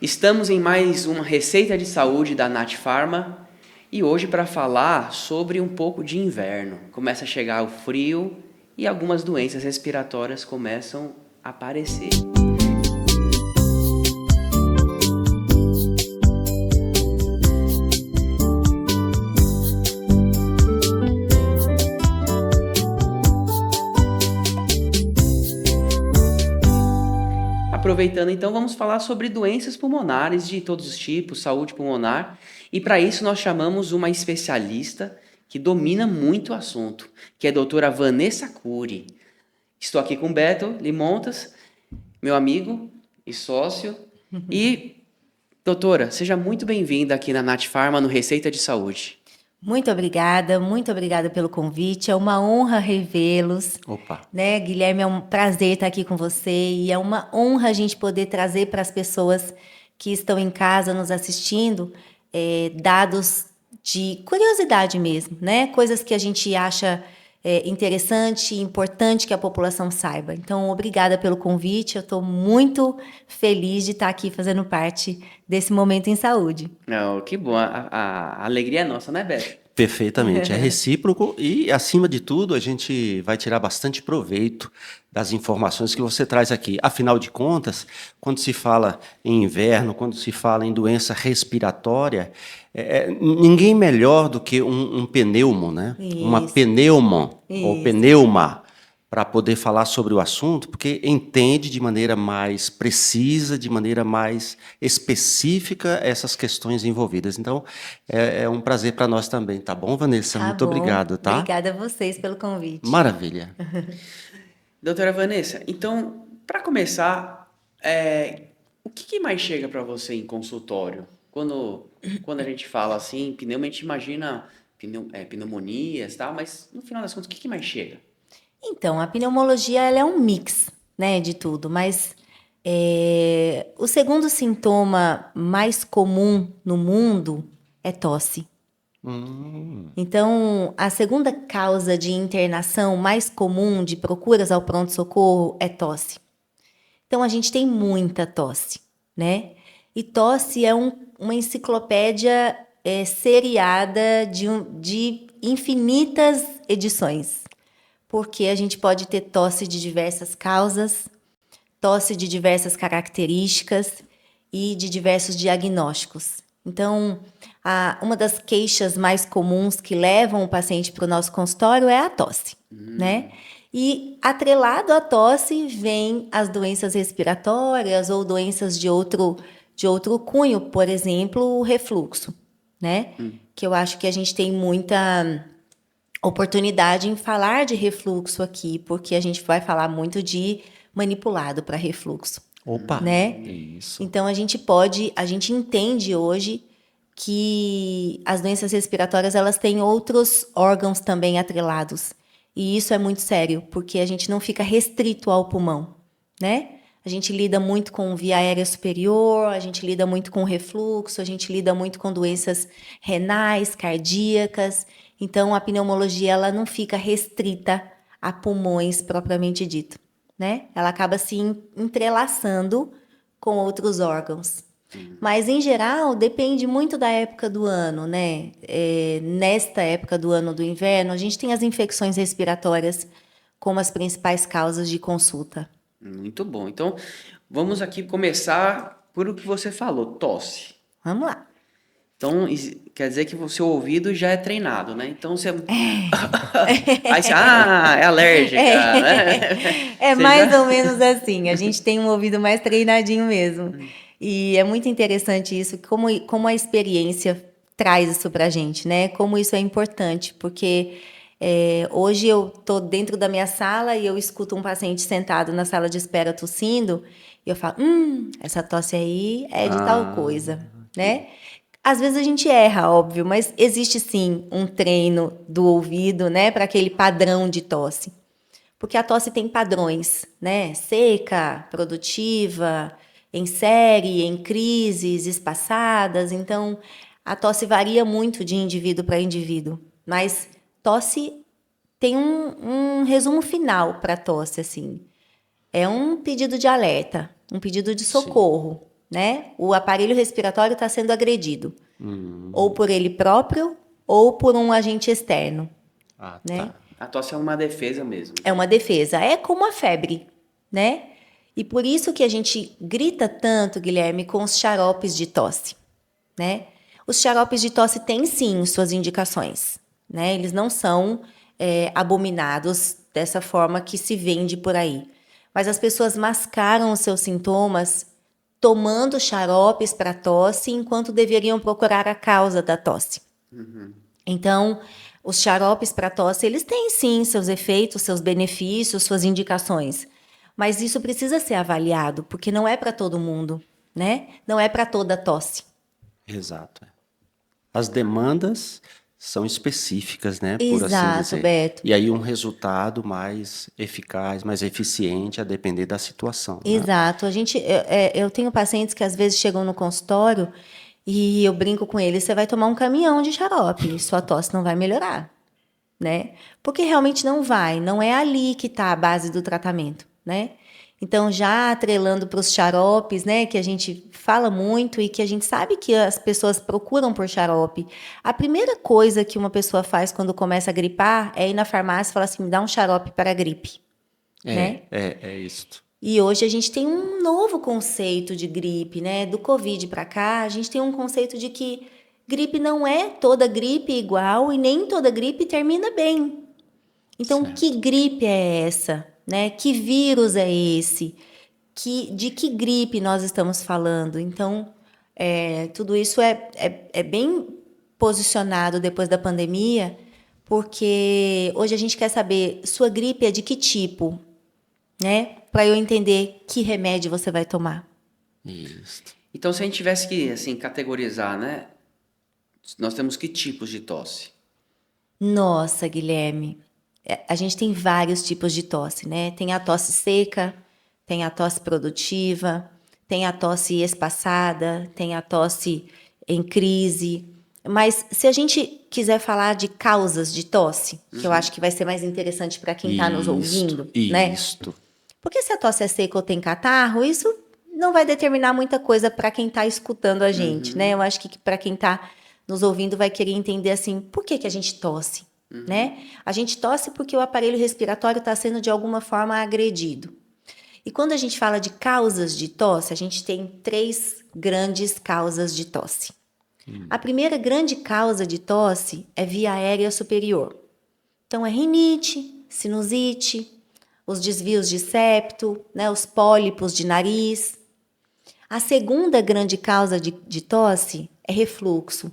Estamos em mais uma receita de saúde da Nat Pharma e hoje para falar sobre um pouco de inverno. Começa a chegar o frio e algumas doenças respiratórias começam a aparecer. Aproveitando, então, vamos falar sobre doenças pulmonares de todos os tipos, saúde pulmonar. E para isso nós chamamos uma especialista que domina muito o assunto, que é a doutora Vanessa Cury. Estou aqui com Beto Limontas, meu amigo e sócio. E, doutora, seja muito bem-vinda aqui na Nat Pharma, no Receita de Saúde. Muito obrigada pelo convite. É uma honra revê-los. Opa! Né, Guilherme, é um prazer estar aqui com você e é uma honra a gente poder trazer para as pessoas que estão em casa nos assistindo dados de curiosidade mesmo, né? Coisas que a gente acha interessante e importante que a população saiba. Então, obrigada pelo convite. Eu estou muito feliz de estar aqui fazendo parte desse momento em saúde. Oh, que bom, a alegria é nossa, né, Beto? Perfeitamente, é recíproco e, acima de tudo, a gente vai tirar bastante proveito das informações que você traz aqui. Afinal de contas, quando se fala em inverno, quando se fala em doença respiratória, ninguém melhor do que um pneumo, né? Isso. Uma pneuma ou Isso. pneuma, para poder falar sobre o assunto, porque entende de maneira mais precisa, de maneira mais específica essas questões envolvidas. Então, é um prazer para nós também, tá bom, Vanessa? Tá Muito bom. obrigado, tá? Obrigada a vocês pelo convite. Maravilha. Doutora Vanessa, então, para começar, o que mais chega para você em consultório? Quando a gente fala assim, pneumo, a gente imagina pneumonias e tal, mas no final das contas, o que mais chega? Então, a pneumologia ela é um mix, né, de tudo, mas o segundo sintoma mais comum no mundo é tosse. Então, a segunda causa de internação mais comum de procuras ao pronto-socorro é tosse. Então, a gente tem muita tosse, né? E tosse é uma enciclopédia seriada de infinitas edições. Porque a gente pode ter tosse de diversas causas, tosse de diversas características e de diversos diagnósticos. Então, uma das queixas mais comuns que levam o paciente para o nosso consultório é a tosse, né? E atrelado à tosse vem as doenças respiratórias ou doenças de outro cunho, por exemplo, o refluxo, né? Que eu acho que a gente tem muita oportunidade em falar de refluxo aqui, porque a gente vai falar muito de manipulado para refluxo. Opa! Né? Isso. Então, a gente entende hoje que as doenças respiratórias elas têm outros órgãos também atrelados. E isso é muito sério, porque a gente não fica restrito ao pulmão, né? A gente lida muito com via aérea superior, a gente lida muito com refluxo, a gente lida muito com doenças renais, cardíacas. Então, a pneumologia ela não fica restrita a pulmões propriamente dito, né? Ela acaba se entrelaçando com outros órgãos. Mas, em geral, depende muito da época do ano, né? Nesta época do ano do inverno, a gente tem as infecções respiratórias como as principais causas de consulta. Muito bom. Então, vamos aqui começar por o que você falou, tosse. Vamos lá. Então, quer dizer que o seu ouvido já é treinado, né? Então, você... Aí você, é alérgica, né? É mais ou menos assim. A gente tem um ouvido mais treinadinho mesmo. E é muito interessante isso, como a experiência traz isso pra gente, né? Como isso é importante, porque hoje eu tô dentro da minha sala e eu escuto um paciente sentado na sala de espera tossindo e eu falo, essa tosse aí é de tal coisa, né? Às vezes a gente erra, óbvio, mas existe sim um treino do ouvido, né, para aquele padrão de tosse. Porque a tosse tem padrões, né? Seca, produtiva, em série, em crises espaçadas. Então, a tosse varia muito de indivíduo para indivíduo. Mas tosse tem um resumo final para tosse, assim. É um pedido de alerta, um pedido de socorro. né? O aparelho respiratório está sendo agredido. Ou por ele próprio, ou por um agente externo, Ah, né? tá. A tosse é uma defesa mesmo. É uma defesa. É como a febre, né? E por isso que a gente grita tanto, Guilherme, com os xaropes de tosse, né? Os xaropes de tosse têm, sim, suas indicações, né? Eles não são abominados dessa forma que se vende por aí. Mas as pessoas mascaram os seus sintomas tomando xaropes para tosse, enquanto deveriam procurar a causa da tosse. Então, os xaropes para tosse, eles têm sim seus efeitos, seus benefícios, suas indicações. Mas isso precisa ser avaliado, porque não é para todo mundo, né? Não é para toda tosse. Exato. As demandas são específicas, né? Por assim Exato, dizer. Beto. E aí um resultado mais eficaz, mais eficiente, a depender da situação. Né? Exato. Eu tenho pacientes que às vezes chegam no consultório e eu brinco com eles, você vai tomar um caminhão de xarope, sua tosse não vai melhorar, né? Porque realmente não é ali que está a base do tratamento, né? Então, já atrelando para os xaropes, né, que a gente fala muito e que a gente sabe que as pessoas procuram por xarope. A primeira coisa que uma pessoa faz quando começa a gripar é ir na farmácia e falar assim, me dá um xarope para a gripe, né? É isso. E hoje a gente tem um novo conceito de gripe, né? Do Covid para cá, a gente tem um conceito de que gripe não é toda gripe igual e nem toda gripe termina bem. Então, Certo. que gripe é essa? Né? Que vírus é esse? De que gripe nós estamos falando? Então, tudo isso é bem posicionado depois da pandemia, porque hoje a gente quer saber, sua gripe é de que tipo? Né? Para eu entender que remédio você vai tomar. Isso. Então, se a gente tivesse que, assim, categorizar, né? Nós temos que tipos de tosse? Nossa, Guilherme, a gente tem vários tipos de tosse, né? Tem a tosse seca, tem a tosse produtiva, tem a tosse espaçada, tem a tosse em crise. Mas se a gente quiser falar de causas de tosse, que eu acho que vai ser mais interessante para quem está nos ouvindo, né? Isto. Porque se a tosse é seca ou tem catarro, isso não vai determinar muita coisa para quem está escutando a gente, né? Eu acho que para quem está nos ouvindo vai querer entender assim, por que que a gente tosse, né? A gente tosse porque o aparelho respiratório está sendo de alguma forma agredido. E quando a gente fala de causas de tosse, a gente tem 3 grandes causas de tosse. A primeira grande causa de tosse é via aérea superior. Então, é rinite, sinusite, os desvios de septo, né, os pólipos de nariz. A segunda grande causa de tosse é refluxo.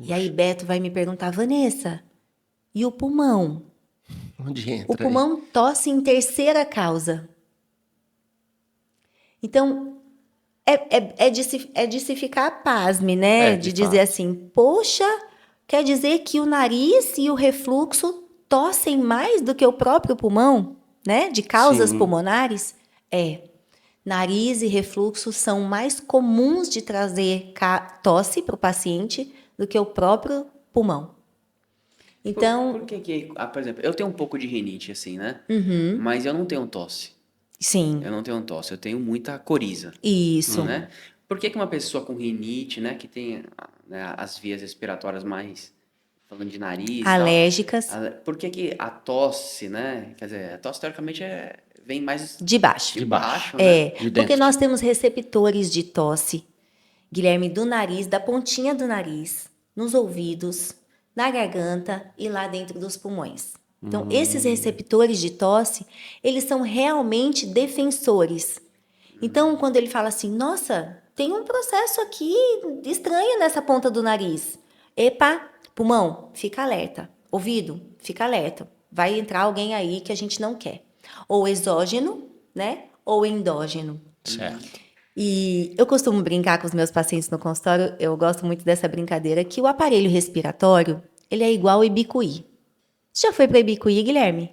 E aí, Beto vai me perguntar, Vanessa, e o pulmão? Onde entra O pulmão tosse em terceira causa. Então, é de se ficar pasme, né? De dizer fato. assim, poxa, quer dizer que o nariz e o refluxo tossem mais do que o próprio pulmão, né? De causas Sim. pulmonares? Nariz e refluxo são mais comuns de trazer tosse para o paciente do que o próprio pulmão. Então, Por que, por exemplo, eu tenho um pouco de rinite, assim, né? Mas eu não tenho tosse. sim, Eu não tenho tosse, eu tenho muita coriza, isso. né? Por que que uma pessoa com rinite, né, que tem, né, as vias respiratórias mais, falando de nariz e tal, Alérgicas por que que a tosse, né, quer dizer, a tosse teoricamente vem mais de baixo. de baixo, né? É, De porque dentro. nós temos receptores de tosse, Guilherme, do nariz, da pontinha do nariz, nos ouvidos, na garganta e lá dentro dos pulmões. Então, esses receptores de tosse, eles são realmente defensores. Então, quando ele fala assim, nossa, tem um processo aqui estranho nessa ponta do nariz. Epa, pulmão, fica alerta. Ouvido, fica alerta. Vai entrar alguém aí que a gente não quer. Ou exógeno, né? Ou endógeno. Certo. E eu costumo brincar com os meus pacientes no consultório, eu gosto muito dessa brincadeira, que o aparelho respiratório, ele é igual ao Ibicuí. Você já foi para Ibicuí, Guilherme?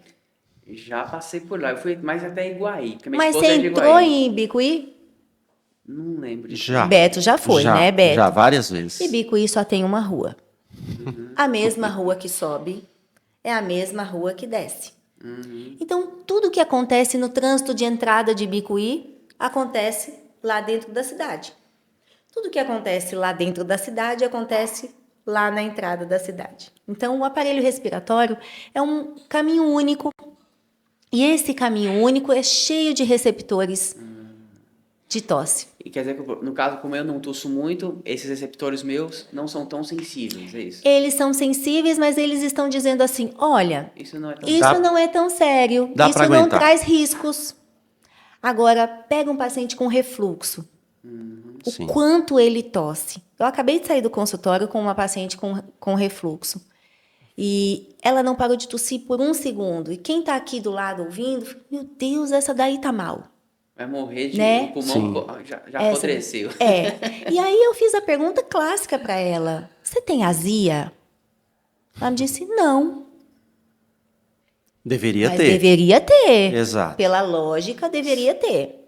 Já passei por lá, eu fui mais até Iguaí, porque minha Mas esposa você é de entrou Iguaí. em Ibicuí? Não lembro disso. Já. Beto já foi, né, Beto? Já, várias vezes. Ibicuí só tem uma rua. A mesma rua que sobe é a mesma rua que desce. Então, tudo que acontece no trânsito de entrada de Ibicuí acontece lá dentro da cidade. Tudo que acontece lá dentro da cidade acontece lá na entrada da cidade. Então, o aparelho respiratório é um caminho único. E esse caminho único é cheio de receptores de tosse. E quer dizer que, no caso, como eu não tosso muito, esses receptores meus não são tão sensíveis, é isso? Eles são sensíveis, mas eles estão dizendo assim, olha, Isso não é tão... isso não é tão sério, dá isso pra não aguentar. traz riscos. Agora, pega um paciente com refluxo. Sim. O quanto ele tosse. Eu acabei de sair do consultório com uma paciente com refluxo. E ela não parou de tossir por 1 segundo. E quem está aqui do lado ouvindo, meu Deus, essa daí tá mal. Vai morrer de... Né? O pulmão já apodreceu. E aí eu fiz a pergunta clássica para ela. Você tem azia? Ela me disse, não. Deveria Mas ter. deveria ter. Exato. Pela lógica, deveria ter.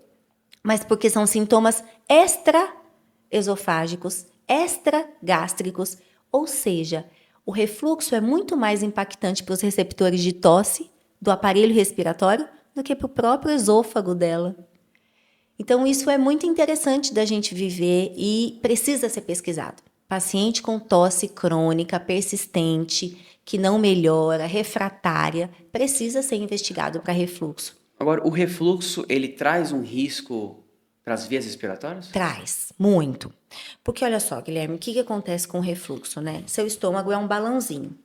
Mas porque são sintomas extraesofágicos, extragástricos. Ou seja, o refluxo é muito mais impactante para os receptores de tosse do aparelho respiratório do que para o próprio esôfago dela. Então, isso é muito interessante da gente viver e precisa ser pesquisado. Paciente com tosse crônica, persistente, que não melhora, refratária, precisa ser investigado para refluxo. Agora, o refluxo, ele traz um risco para as vias respiratórias? Traz, muito. Porque olha só, Guilherme, o que acontece com o refluxo, né? Seu estômago é um balãozinho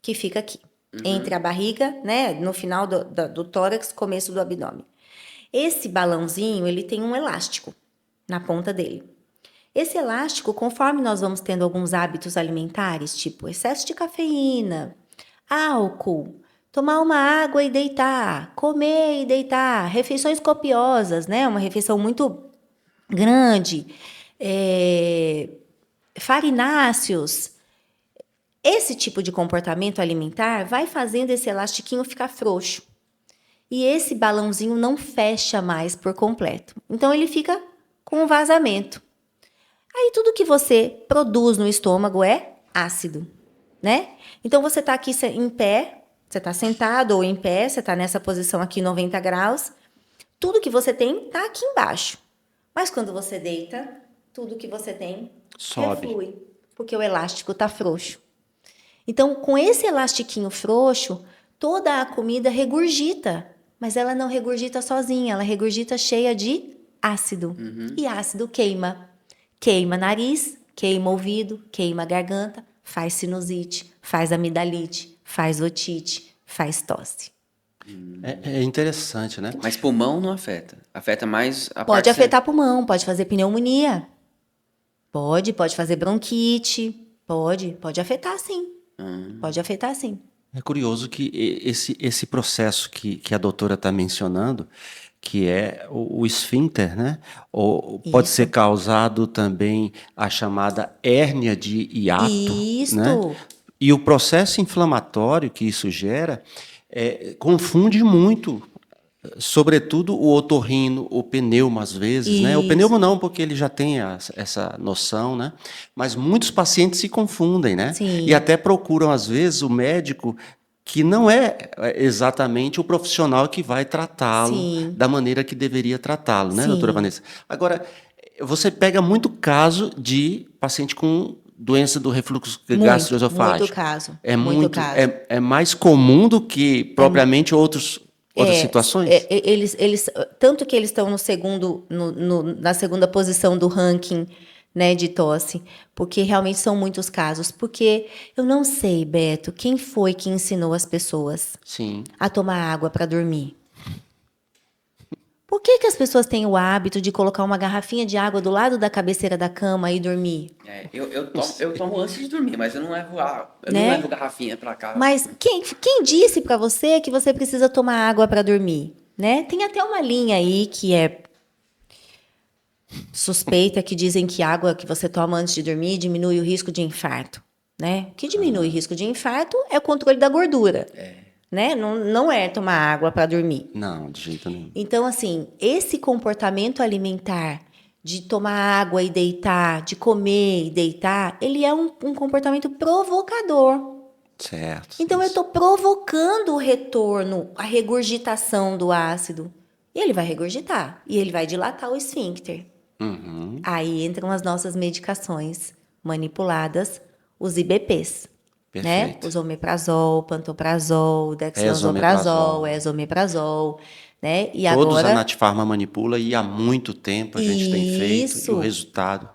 que fica aqui, entre a barriga, né? No final do tórax, começo do abdômen. Esse balãozinho, ele tem um elástico na ponta dele. Esse elástico, conforme nós vamos tendo alguns hábitos alimentares, tipo excesso de cafeína, álcool, tomar uma água e deitar, comer e deitar, refeições copiosas, né? Uma refeição muito grande, farináceos. Esse tipo de comportamento alimentar vai fazendo esse elastiquinho ficar frouxo. E esse balãozinho não fecha mais por completo. Então, ele fica com um vazamento. Aí, tudo que você produz no estômago é ácido, né? Então, você está aqui em pé, você está sentado ou em pé, você está nessa posição aqui, 90 graus. Tudo que você tem está aqui embaixo. Mas, quando você deita, tudo que você tem sobe, reflui, porque o elástico está frouxo. Então, com esse elastiquinho frouxo, toda a comida regurgita. Mas ela não regurgita sozinha, ela regurgita cheia de ácido. E ácido queima. Queima nariz, queima ouvido, queima garganta, faz sinusite, faz amidalite, faz otite, faz tosse. É interessante, né? Mas pulmão não afeta. Afeta mais a Pode parte... afetar pulmão, pode fazer pneumonia. Pode fazer bronquite. Pode afetar sim. Pode afetar sim. É curioso que esse processo que a doutora está mencionando, que é o esfíncter, né? Ou pode ser causado também a chamada hérnia de hiato, Isso. né? E o processo inflamatório que isso gera confunde muito, sobretudo o otorrino, o pneumo às vezes, né? O pneumo não, porque ele já tem essa noção, né? Mas muitos pacientes se confundem, né? Sim. E até procuram às vezes o médico que não é exatamente o profissional que vai tratá-lo Sim. da maneira que deveria tratá-lo, né, Sim. doutora Vanessa? Agora, você pega muito caso de paciente com doença do refluxo gastroesofágico. Muito caso. Muito caso. É mais comum do que propriamente outras situações? Eles, tanto que eles estão na segunda posição do ranking, né, de tosse, porque realmente são muitos casos. Porque eu não sei, Beto, quem foi que ensinou as pessoas Sim. a tomar água para dormir? Por que as pessoas têm o hábito de colocar uma garrafinha de água do lado da cabeceira da cama e dormir? Eu tomo antes de dormir, mas eu não levo, não Né? levo garrafinha para cá. Mas quem disse para você que você precisa tomar água para dormir? Né? Tem até uma linha aí que é suspeita, que dizem que a água que você toma antes de dormir diminui o risco de infarto. Né? O que diminui o risco de infarto é o controle da gordura. Né? Não é tomar água para dormir. Não, de jeito nenhum. Então, assim, esse comportamento alimentar de tomar água e deitar, de comer e deitar, ele é um comportamento provocador. Certo. Então, eu estou provocando o retorno, a regurgitação do ácido. E ele vai regurgitar. E ele vai dilatar o esfíncter. Uhum. Aí entram as nossas medicações manipuladas, os IBPs, né? Perfeito. Os omeprazol, pantoprazol, dexlansoprazol, esomeprazol, né? E Todos a agora Natfarma manipula e há muito tempo a gente tem feito e o isso, resultado,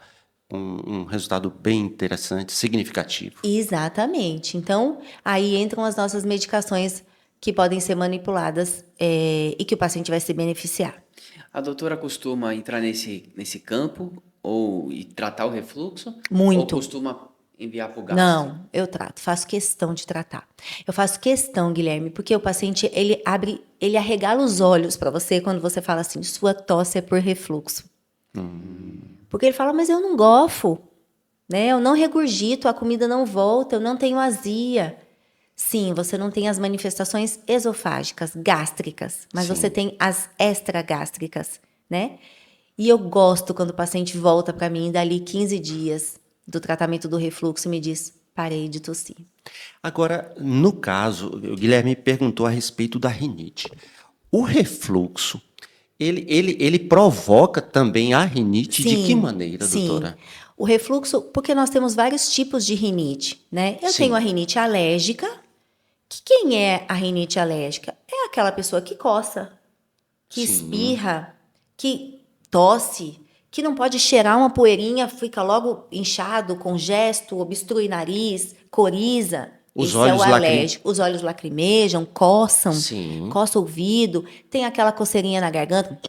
um resultado bem interessante, significativo. exatamente. Então, aí entram as nossas medicações que podem ser manipuladas e que o paciente vai se beneficiar. A doutora costuma entrar nesse campo e tratar o refluxo? Ou Muito. costuma enviar para o gastro? Não, eu trato, faço questão de tratar. Eu faço questão, Guilherme, porque o paciente, ele arregala os olhos para você quando você fala assim, sua tosse é por refluxo. Porque ele fala, mas eu não gofo, né? Eu não regurgito, a comida não volta, eu não tenho azia. Sim, você não tem as manifestações esofágicas, gástricas, mas Sim. você tem as extragástricas, né? E eu gosto quando o paciente volta para mim dali 15 dias do tratamento do refluxo e me diz, parei de tossir. Agora, no caso, o Guilherme perguntou a respeito da rinite. O refluxo, ele provoca também a rinite de que maneira, sim. doutora? O refluxo, porque nós temos vários tipos de rinite, né? Eu Sim. tenho a rinite alérgica, que quem é a rinite alérgica? É aquela pessoa que coça, que Sim. espirra, que tosse, que não pode cheirar uma poeirinha, fica logo inchado, congesto, obstrui nariz, coriza. Os Esse olhos é o alérgico. Os olhos lacrimejam, coçam, Sim. coça o ouvido, tem aquela coceirinha na garganta,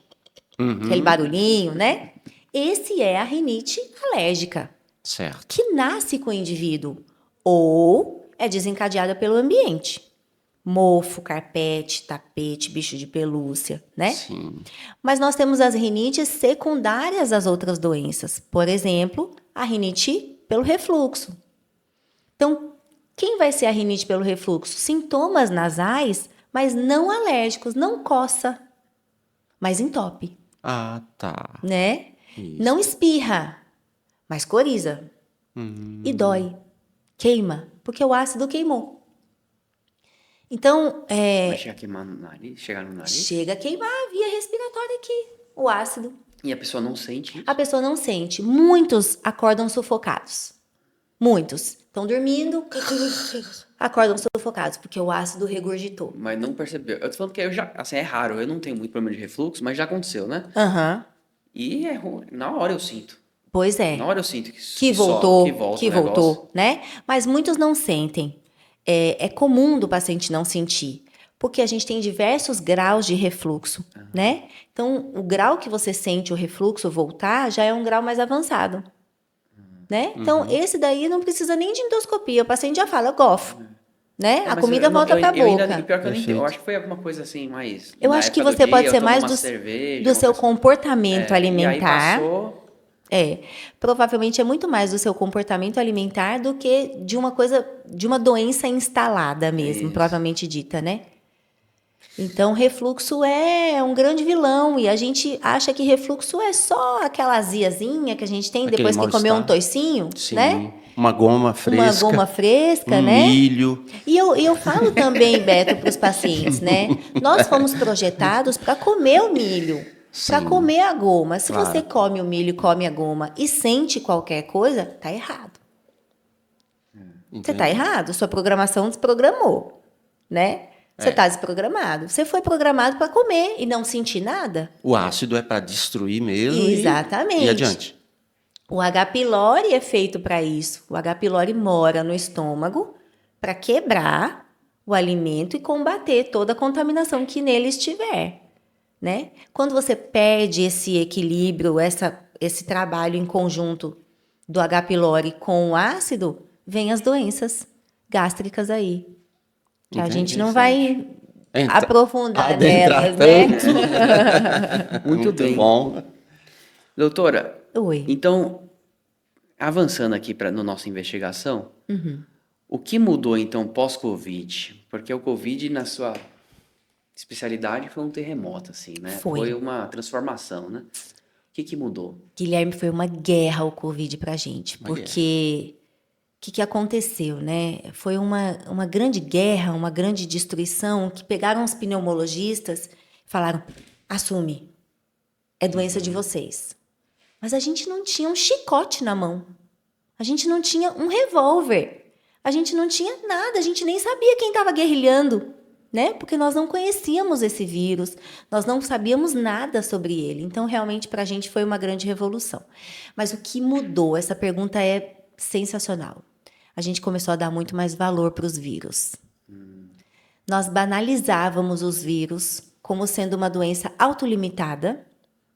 aquele barulhinho, né? Esse é a rinite alérgica, Certo. que nasce com o indivíduo ou é desencadeada pelo ambiente. Mofo, carpete, tapete, bicho de pelúcia, né? Sim. Mas nós temos as rinites secundárias às outras doenças. Por exemplo, a rinite pelo refluxo. Então, quem vai ser a rinite pelo refluxo? Sintomas nasais, mas não alérgicos, não coça, mas entope, Ah, tá. né? Isso. Não espirra, mas coriza. E dói, queima, porque o ácido queimou. Então, Vai chegar a queimar no nariz? Chegar no nariz? chega a queimar a via respiratória aqui, o ácido. E a pessoa não sente isso? A pessoa não sente. Muitos acordam sufocados. Muitos. Estão dormindo, acordam sufocados, porque o ácido regurgitou. Mas não percebeu. Eu tô falando que eu já, assim, é raro, eu não tenho muito problema de refluxo, mas já aconteceu, né? Aham. E é ruim. Na hora eu sinto. Pois é. Na hora eu sinto que Que volta que o negócio. voltou, né? Mas muitos não sentem. É comum do paciente não sentir, porque a gente tem diversos graus de refluxo, né? Então, o grau que você sente o refluxo voltar já é um grau mais avançado, né? Então, esse daí não precisa nem de endoscopia, o paciente já fala, gofo, né? É, A mas comida eu não- volta eu- para a eu ainda- boca. e pior que eu nem Perfeito. eu acho que foi alguma coisa assim, mais. Eu na acho que época do você pode dia, ser eu tomo mais uma do cerveja, seu uma coisa- comportamento E aí alimentar. passou. Provavelmente é muito mais do seu comportamento alimentar do que de uma coisa, de uma doença instalada mesmo, Isso. propriamente dita, né? Então, refluxo é um grande vilão e a gente acha que refluxo é só aquela aziazinha que a gente tem Aquele depois que comeu um mal-estar. toicinho, Sim. né? Uma goma fresca. Uma goma fresca, um né? milho. E eu falo também, Beto, para os pacientes, né? Nós fomos projetados para comer o milho, para Sim. comer a goma. Se Claro. você come o milho, come a goma e sente qualquer coisa, tá errado. Você tá Entendi. errado. Sua programação desprogramou, né? Você tá desprogramado. Você foi programado para comer e não sentir nada. O ácido é para destruir mesmo. Exatamente. E adiante. O H. pylori é feito para isso. O H. pylori mora no estômago para quebrar o alimento e combater toda a contaminação que nele estiver, né? Quando você perde esse equilíbrio, esse trabalho em conjunto do H. pylori com o ácido, vem as doenças gástricas aí. Que a gente não vai aprofundar Adentrar nelas, né? tanto. Muito bem. bom. Doutora, Oi. então, avançando aqui no nossa investigação, o que mudou então pós-Covid? Porque o Covid, na sua especialidade, foi um terremoto, assim, né? Foi. Uma transformação, né? O que mudou? Guilherme, foi uma guerra o Covid pra gente, Uma porque o que aconteceu, né? Foi uma grande guerra, uma grande destruição, que pegaram os pneumologistas e falaram, assume, é doença de vocês. Mas a gente não tinha um chicote na mão. A gente não tinha um revólver. A gente não tinha nada. A gente nem sabia quem estava guerrilhando, né? Porque nós não conhecíamos esse vírus. Nós não sabíamos nada sobre ele. Então, realmente, para a gente foi uma grande revolução. Mas o que mudou? Essa pergunta é sensacional. A gente começou a dar muito mais valor para os vírus. Nós banalizávamos os vírus como sendo uma doença autolimitada.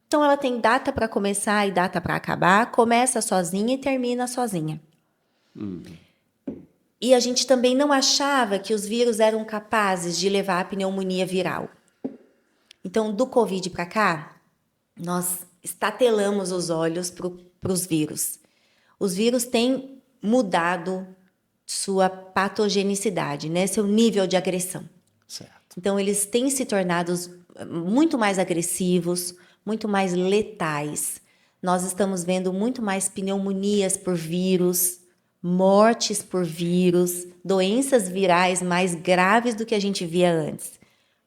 Então, ela tem data para começar e data para acabar, começa sozinha e termina sozinha. E a gente também não achava que os vírus eram capazes de levar à pneumonia viral. Então, do Covid para cá, nós estatelamos os olhos para os vírus. Os vírus têm mudado sua patogenicidade, né? Seu nível de agressão. Certo. Então, eles têm se tornado muito mais agressivos, muito mais letais. Nós estamos vendo muito mais pneumonias por vírus, mortes por vírus, doenças virais mais graves do que a gente via antes.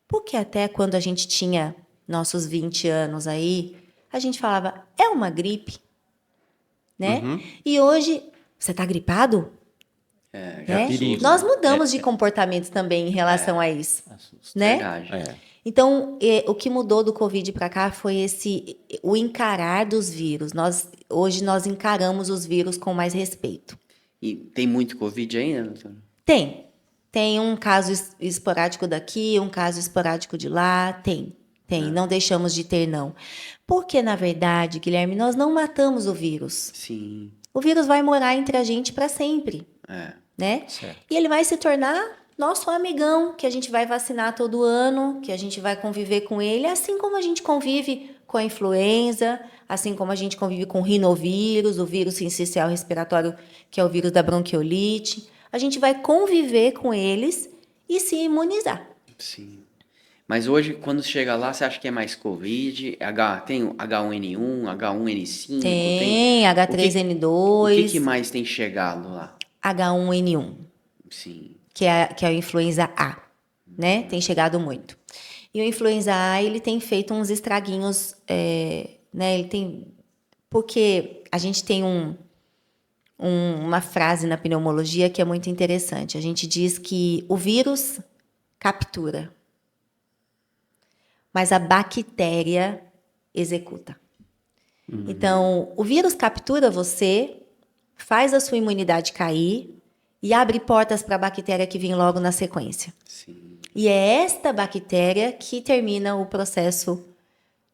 Porque até quando a gente tinha nossos 20 anos aí, a gente falava, é uma gripe, né? E hoje, você está gripado? Já Né? perigo, Nós né? mudamos de comportamento também em relação a isso, né? Verdade. Então, o que mudou do Covid para cá foi o encarar dos vírus. Hoje nós encaramos os vírus com mais respeito. E tem muito Covid ainda, doutora? Tem um caso esporádico daqui, um caso esporádico de lá, tem. Não deixamos de ter, não. Porque, na verdade, Guilherme, nós não matamos o vírus. Sim. O vírus vai morar entre a gente para sempre, né? Certo. E ele vai se tornar nosso amigão, que a gente vai vacinar todo ano, que a gente vai conviver com ele, assim como a gente convive com a influenza, assim como a gente convive com o rinovírus, o vírus sincicial respiratório, que é o vírus da bronquiolite. A gente vai conviver com eles e se imunizar. Sim. Mas hoje, quando chega lá, você acha que é mais Covid? Tem o H1N1, H1N5? Tem H3N2. O que mais tem chegado lá? H1N1. Sim. Que é a influenza A, né? Tem chegado muito. E o influenza A, ele tem feito uns estraguinhos, né? Porque a gente tem uma frase na pneumologia que é muito interessante. A gente diz que o vírus captura, mas a bactéria executa. Então, o vírus captura você, faz a sua imunidade cair, e abre portas para a bactéria que vem logo na sequência. Sim. E é esta bactéria que termina o processo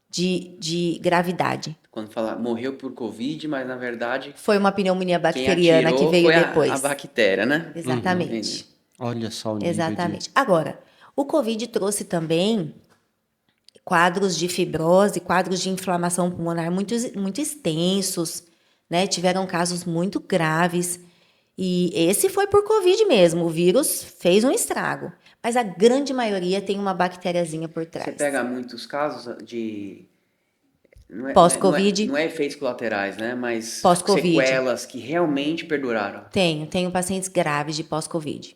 de gravidade. Quando fala morreu por Covid, mas na verdade Foi uma pneumonia quem bacteriana que atirou veio foi depois. a bactéria, né? Exatamente. Olha só o nível Exatamente. Agora, o Covid trouxe também quadros de fibrose, quadros de inflamação pulmonar muito extensos, né? Tiveram casos muito graves. E esse foi por Covid mesmo, o vírus fez um estrago. Mas a grande maioria tem uma bactériazinha por trás. Você pega muitos casos de... Pós-Covid? Não é efeitos colaterais, né? Mas Pós-Covid. sequelas que realmente perduraram. Tenho pacientes graves de pós-Covid.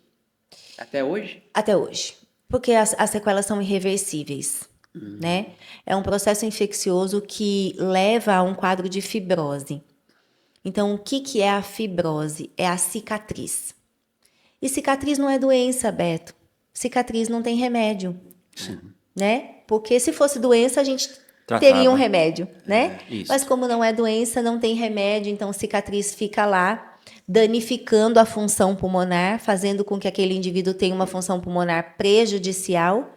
Até hoje? Até hoje. Porque as sequelas são irreversíveis, né? É um processo infeccioso que leva a um quadro de fibrose. Então, o que é a fibrose? É a cicatriz. E cicatriz não é doença, Beto. Cicatriz não tem remédio, né? Porque se fosse doença, a gente teria um remédio, né? Isso. Mas como não é doença, não tem remédio, então cicatriz fica lá, danificando a função pulmonar, fazendo com que aquele indivíduo tenha uma função pulmonar prejudicial.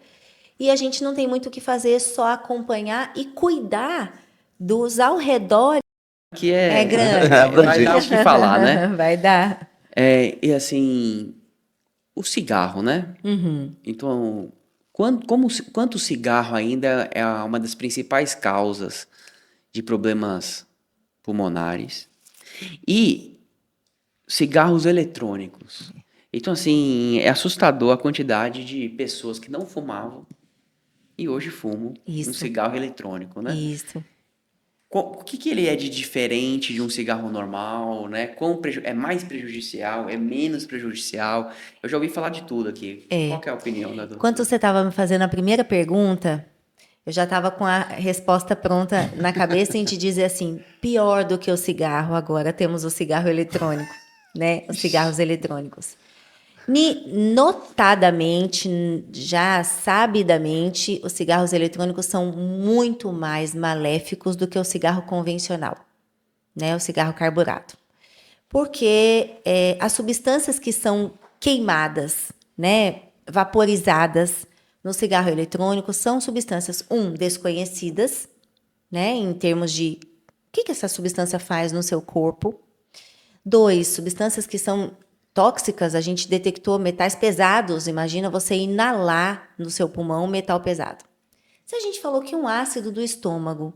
E a gente não tem muito o que fazer, só acompanhar e cuidar dos ao redor. Que é grande. Vai dar o que falar, né? Vai dar. E assim, o cigarro, né? Então, quanto o cigarro ainda é uma das principais causas de problemas pulmonares e cigarros eletrônicos. Então, assim, é assustador a quantidade de pessoas que não fumavam e hoje fumam um cigarro eletrônico, né? Isso. O que ele é de diferente de um cigarro normal, né? É mais prejudicial, é menos prejudicial? Eu já ouvi falar de tudo aqui. Qual que é a opinião da doutora? Quando você estava me fazendo a primeira pergunta, Eu já estava com a resposta pronta na cabeça em te dizer assim, pior do que o cigarro, agora temos o cigarro eletrônico, né? Os cigarros eletrônicos. Notadamente, já sabidamente, os cigarros eletrônicos são muito mais maléficos do que o cigarro convencional, né? O cigarro carburado. Porque as substâncias que são queimadas, né, vaporizadas no cigarro eletrônico são substâncias, desconhecidas, né, em termos de o que essa substância faz no seu corpo. 2, substâncias que são tóxicas, a gente detectou metais pesados. Imagina você inalar no seu pulmão um metal pesado. Se a gente falou que um ácido do estômago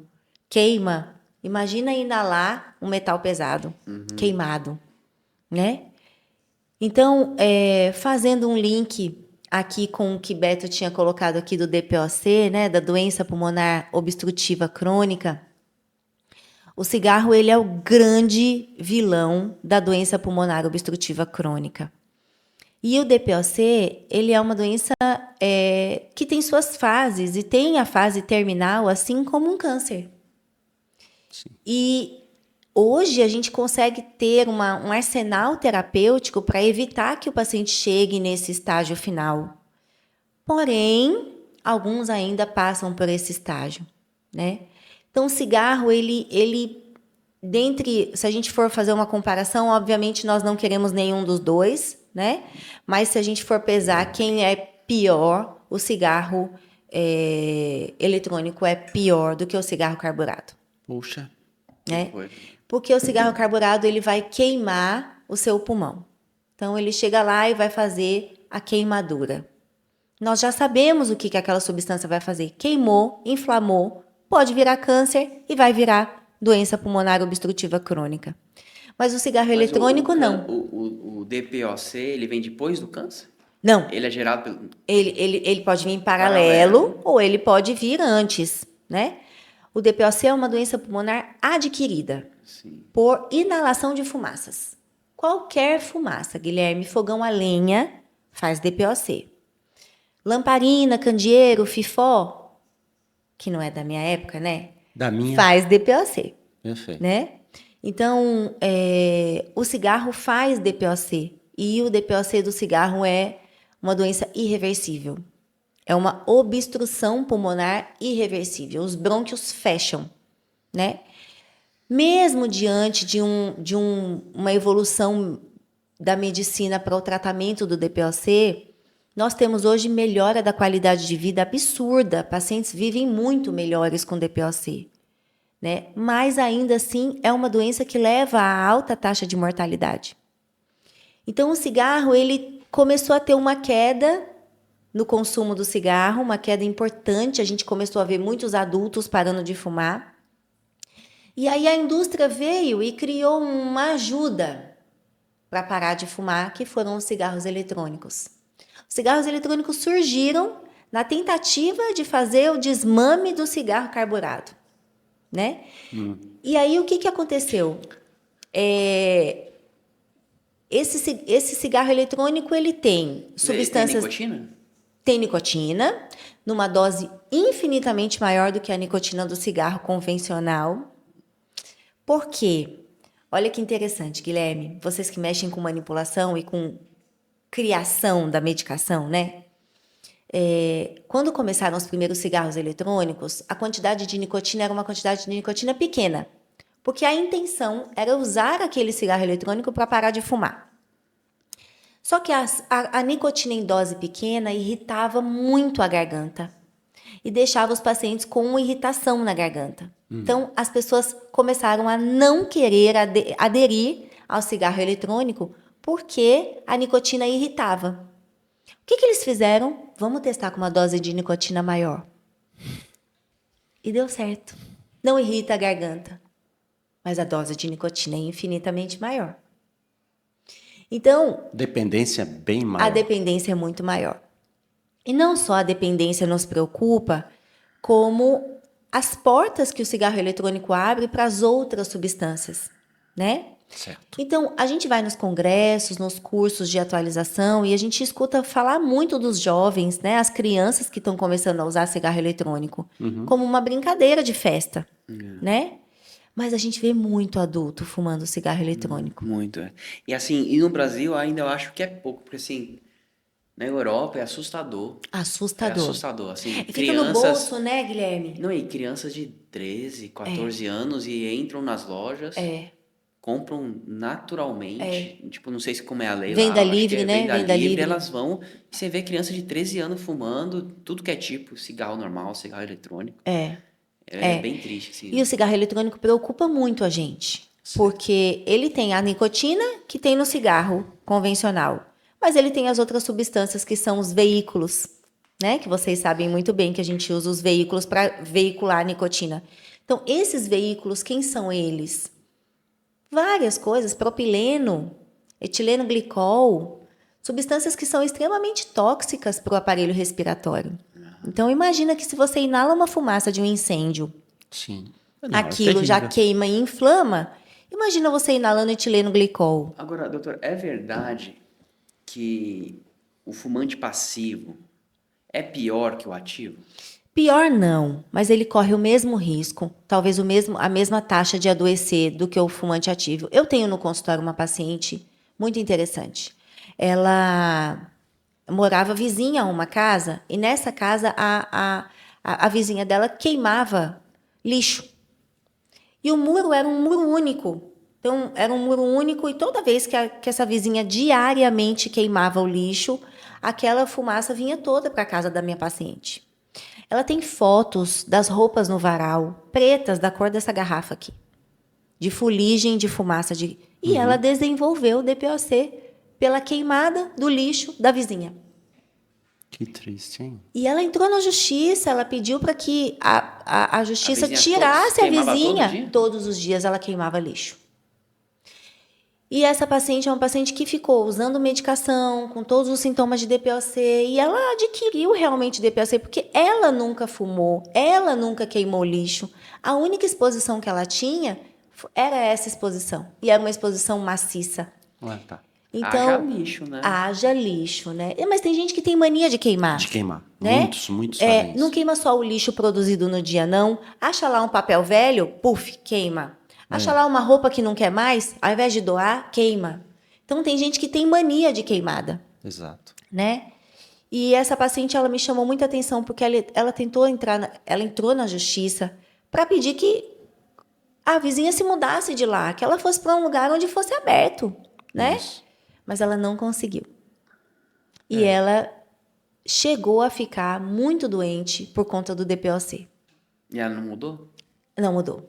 queima, imagina inalar um metal pesado, queimado, né? Então, fazendo um link aqui com o que Beto tinha colocado aqui do DPOC, né, da doença pulmonar obstrutiva crônica, o cigarro ele é o grande vilão da doença pulmonar obstrutiva crônica. E o DPOC, ele é uma doença que tem suas fases, e tem a fase terminal, assim como um câncer. Sim. E hoje a gente consegue ter um arsenal terapêutico para evitar que o paciente chegue nesse estágio final. Porém, alguns ainda passam por esse estágio, né? Então, o cigarro, ele se a gente for fazer uma comparação, obviamente nós não queremos nenhum dos dois, né? Mas se a gente for pesar quem é pior, o cigarro eletrônico é pior do que o cigarro carburado. Puxa. Né? Porque o cigarro carburado ele vai queimar o seu pulmão. Então, ele chega lá e vai fazer a queimadura. Nós já sabemos o que aquela substância vai fazer. Queimou, inflamou, pode virar câncer e vai virar doença pulmonar obstrutiva crônica. Mas o cigarro eletrônico, não. O DPOC, ele vem depois do câncer? Não. Ele é gerado pelo... Ele pode vir em paralelo ou ele pode vir antes, né? O DPOC é uma doença pulmonar adquirida. Sim. Por inalação de fumaças. Qualquer fumaça, Guilherme, fogão a lenha, faz DPOC. Lamparina, candeeiro, fifó, que não é da minha época, né? Da minha. Faz DPOC. Perfeito. Né? Então, o cigarro faz DPOC. E o DPOC do cigarro é uma doença irreversível. É uma obstrução pulmonar irreversível. Os brônquios fecham, né? Mesmo diante de uma evolução da medicina para o tratamento do DPOC, nós temos hoje melhora da qualidade de vida absurda. Pacientes vivem muito melhores com DPOC, né? Mas ainda assim é uma doença que leva a alta taxa de mortalidade. Então o cigarro ele começou a ter uma queda no consumo do cigarro, uma queda importante. A gente começou a ver muitos adultos parando de fumar. E aí a indústria veio e criou uma ajuda para parar de fumar, que foram os cigarros eletrônicos. Os cigarros eletrônicos surgiram na tentativa de fazer o desmame do cigarro carburado, né? E aí o que aconteceu? Esse cigarro eletrônico ele tem substâncias... Tem nicotina? Tem nicotina, numa dose infinitamente maior do que a nicotina do cigarro convencional. Por quê? Olha que interessante, Guilherme. Vocês que mexem com manipulação e com criação da medicação, né? Quando começaram os primeiros cigarros eletrônicos, a quantidade de nicotina era uma quantidade de nicotina pequena, porque a intenção era usar aquele cigarro eletrônico para parar de fumar. Só que a nicotina em dose pequena irritava muito a garganta e deixava os pacientes com irritação na garganta. Então, as pessoas começaram a não querer aderir ao cigarro eletrônico porque a nicotina irritava. O que eles fizeram? Vamos testar com uma dose de nicotina maior. E deu certo. Não irrita a garganta, mas a dose de nicotina é infinitamente maior. Então... Dependência bem maior. A dependência é muito maior. E não só a dependência nos preocupa, como as portas que o cigarro eletrônico abre para as outras substâncias, né? Certo. Então, a gente vai nos congressos, nos cursos de atualização e a gente escuta falar muito dos jovens, né, as crianças que estão começando a usar cigarro eletrônico como uma brincadeira de festa, né? Mas a gente vê muito adulto fumando cigarro eletrônico. Muito, é. E assim, e no Brasil ainda eu acho que é pouco, porque assim, na Europa é assustador. É Assustador. assustador, assim, E fica no bolso, né, Guilherme? Não, e crianças de 13, 14 anos e entram nas lojas, compram naturalmente, tipo, não sei se como é a lei Venda lá, acho que livre, é né? venda Venda livre, livre. elas vão, e você vê criança de 13 anos fumando, tudo que é tipo, cigarro normal, cigarro eletrônico. É bem triste, assim. E o cigarro eletrônico preocupa muito a gente, porque ele tem a nicotina que tem no cigarro convencional, mas ele tem as outras substâncias que são os veículos, né? Que vocês sabem muito bem que a gente usa os veículos para veicular a nicotina. Então, esses veículos, quem são eles? Várias coisas, propileno, etileno glicol, substâncias que são extremamente tóxicas para o aparelho respiratório. Então, imagina que se você inala uma fumaça de um incêndio, Sim. aquilo já queima e inflama. Imagina você inalando etileno glicol. Agora, doutor, é verdade que o fumante passivo é pior que o ativo? Pior não, mas ele corre o mesmo risco, talvez a mesma taxa de adoecer do que o fumante ativo. Eu tenho no consultório uma paciente muito interessante. Ela morava vizinha a uma casa e nessa casa a vizinha dela queimava lixo. E o muro era um muro único. Então, era um muro único e toda vez que essa vizinha diariamente queimava o lixo, aquela fumaça vinha toda para a casa da minha paciente. Ela tem fotos das roupas no varal, pretas, da cor dessa garrafa aqui. De fuligem, de fumaça. E ela desenvolveu o DPOC pela queimada do lixo da vizinha. Que triste, hein? E ela entrou na justiça, ela pediu para que a justiça vizinha tirasse a queimava vizinha. todo dia? Todos os dias ela queimava lixo. E essa paciente é uma paciente que ficou usando medicação, com todos os sintomas de DPOC, e ela adquiriu realmente DPOC, porque ela nunca fumou, ela nunca queimou lixo. A única exposição que ela tinha era essa exposição, e era uma exposição maciça. Ah, tá. Então, Haja lixo, né? Haja lixo, né? Mas tem gente que tem mania de queimar. De queimar. Né? Muitos fazem Não isso. queima só o lixo produzido no dia, não. Acha lá um papel velho, puf, queima. Acha lá uma roupa que não quer mais, ao invés de doar, queima. Então, tem gente que tem mania de queimada, Exato. né? E essa paciente, ela me chamou muita atenção, porque ela tentou ela entrou na justiça para pedir que a vizinha se mudasse de lá, que ela fosse para um lugar onde fosse aberto, né? Isso. Mas ela não conseguiu. E ela chegou a ficar muito doente por conta do DPOC. E ela não mudou? Não mudou.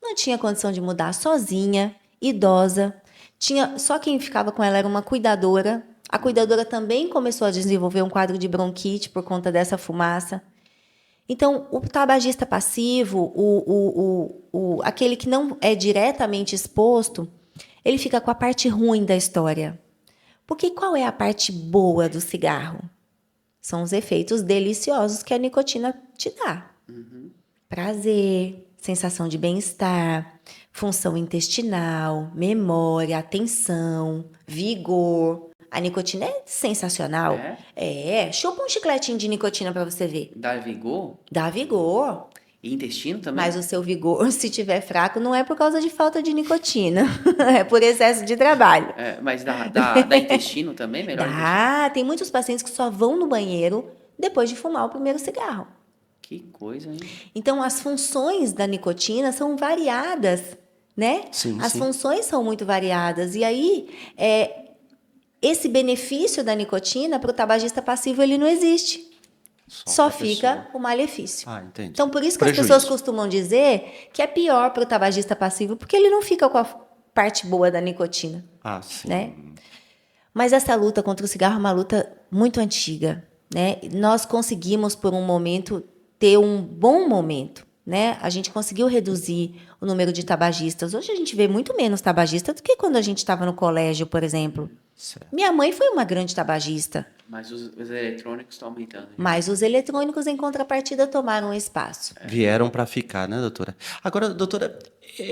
Não tinha condição de mudar, sozinha, idosa. Só quem ficava com ela era uma cuidadora. A cuidadora também começou a desenvolver um quadro de bronquite por conta dessa fumaça. Então, o tabagista passivo, aquele que não é diretamente exposto, ele fica com a parte ruim da história. Porque qual é a parte boa do cigarro? São os efeitos deliciosos que a nicotina te dá. Prazer, sensação de bem-estar, função intestinal, memória, atenção, vigor. A nicotina é sensacional. Chupa um chicletinho de nicotina para você ver. Dá vigor? Dá vigor. E intestino também? Mas o seu vigor, se tiver fraco, não é por causa de falta de nicotina. É por excesso de trabalho. Mas dá intestino também? Melhor intestino? Dá. Tem muitos pacientes que só vão no banheiro depois de fumar o primeiro cigarro. Que coisa, hein? Então, as funções da nicotina são variadas, né? Sim, As sim. funções são muito variadas. E aí, esse benefício da nicotina para o tabagista passivo, ele não existe. Só pra fica pessoa. o malefício. Ah, entendi. Então, por isso que Prejuízo. as pessoas costumam dizer que é pior para o tabagista passivo, porque ele não fica com a parte boa da nicotina, Ah, sim. né? Mas essa luta contra o cigarro é uma luta muito antiga, né? Nós conseguimos, por um momento, ter um bom momento, né? A gente conseguiu reduzir o número de tabagistas. Hoje a gente vê muito menos tabagista do que quando a gente estava no colégio, por exemplo. Certo. Minha mãe foi uma grande tabagista, Mas os eletrônicos estão aumentando. Né? mas os eletrônicos, em contrapartida, tomaram espaço. Vieram para ficar, né, doutora? Agora, doutora.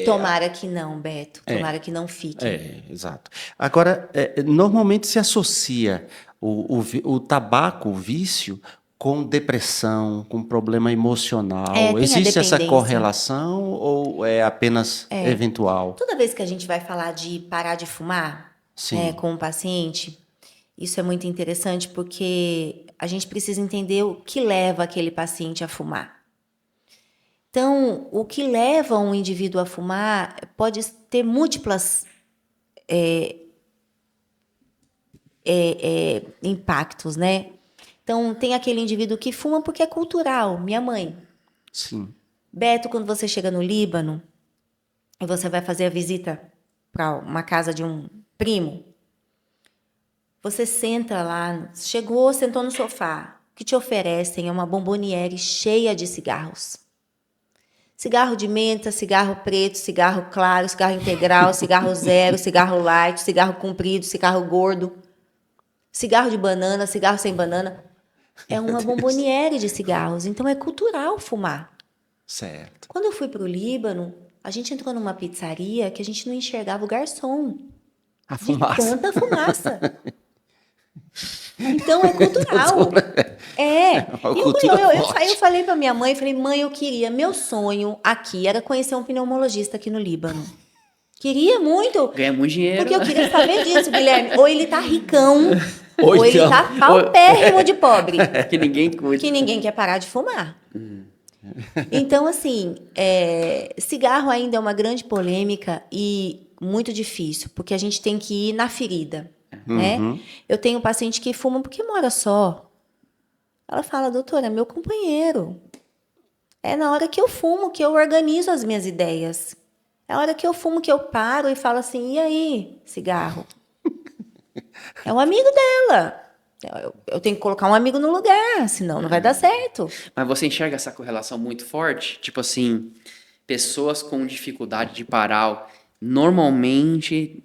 Tomara que não, Beto. Tomara que não fiquem. Exato. Agora, normalmente se associa o tabaco, o vício, com depressão, com problema emocional. Tem a Existe essa dependência. correlação ou é apenas eventual? Toda vez que a gente vai falar de parar de fumar, Sim. né, com o paciente, isso é muito interessante porque a gente precisa entender o que leva aquele paciente a fumar. Então, o que leva um indivíduo a fumar pode ter múltiplas impactos, né? Então, tem aquele indivíduo que fuma porque é cultural. Minha mãe. Sim. Beto, quando você chega no Líbano e você vai fazer a visita para uma casa de um primo, você senta lá, sentou no sofá. O que te oferecem é uma bomboniere cheia de cigarros. Cigarro de menta, cigarro preto, cigarro claro, cigarro integral, cigarro zero, cigarro light, cigarro comprido, cigarro gordo, cigarro de banana, cigarro sem banana. É uma bomboniere de cigarros, então é cultural fumar. Certo. Quando eu fui para o Líbano, a gente entrou numa pizzaria que a gente não enxergava o garçom. A De fumaça. tanta fumaça. Então é cultural. É. Uma E cultura eu forte. falei para minha mãe, falei, mãe, eu queria, meu sonho aqui era conhecer um pneumologista aqui no Líbano. Queria muito. Ganha muito dinheiro. Porque eu queria saber disso, Guilherme. Ou ele tá ricão, Ou ou ele então- tá paupérrimo de pobre. que ninguém cuida. Que ninguém quer parar de fumar. Então, assim, cigarro ainda é uma grande polêmica e muito difícil, porque a gente tem que ir na ferida, né? Eu tenho um paciente que fuma porque mora só. Ela fala, doutora, é meu companheiro. É na hora que eu fumo que eu organizo as minhas ideias. É a hora que eu fumo que eu paro e falo assim, e aí, cigarro? É um amigo dela. Eu tenho que colocar um amigo no lugar, senão não vai dar certo. Mas você enxerga essa correlação muito forte? Tipo assim, pessoas com dificuldade de parar normalmente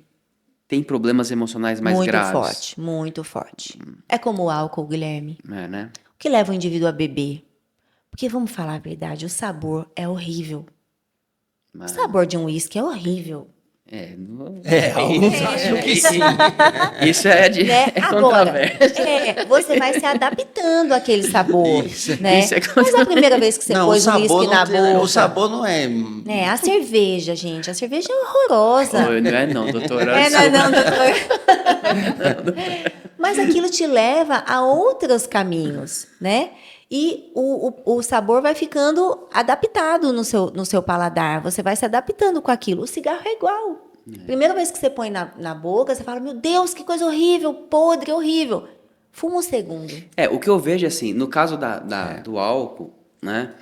têm problemas emocionais mais Muito graves. forte, muito forte. É como o álcool, Guilherme. É, né? O que leva o indivíduo a beber? Porque, vamos falar a verdade, o sabor é horrível. Mas, O sabor de um uísque é horrível. Alguns acham que sim. Isso é de Né? é Agora, controvérsia. você vai se adaptando àquele sabor. Né? isso é Mas a primeira vez que você Não, pôs o um sabor uísque na não tem- boca... o sabor não é. A cerveja, gente. A cerveja é horrorosa. Oi, não é não, doutora. Não, doutor. Mas aquilo te leva a outros caminhos, né? E o sabor vai ficando adaptado no seu paladar. Você vai se adaptando com aquilo. O cigarro é igual. Primeira vez que você põe na boca, você fala, meu Deus, que coisa horrível, podre, horrível. Fuma um segundo. O que eu vejo assim, no caso do álcool, né?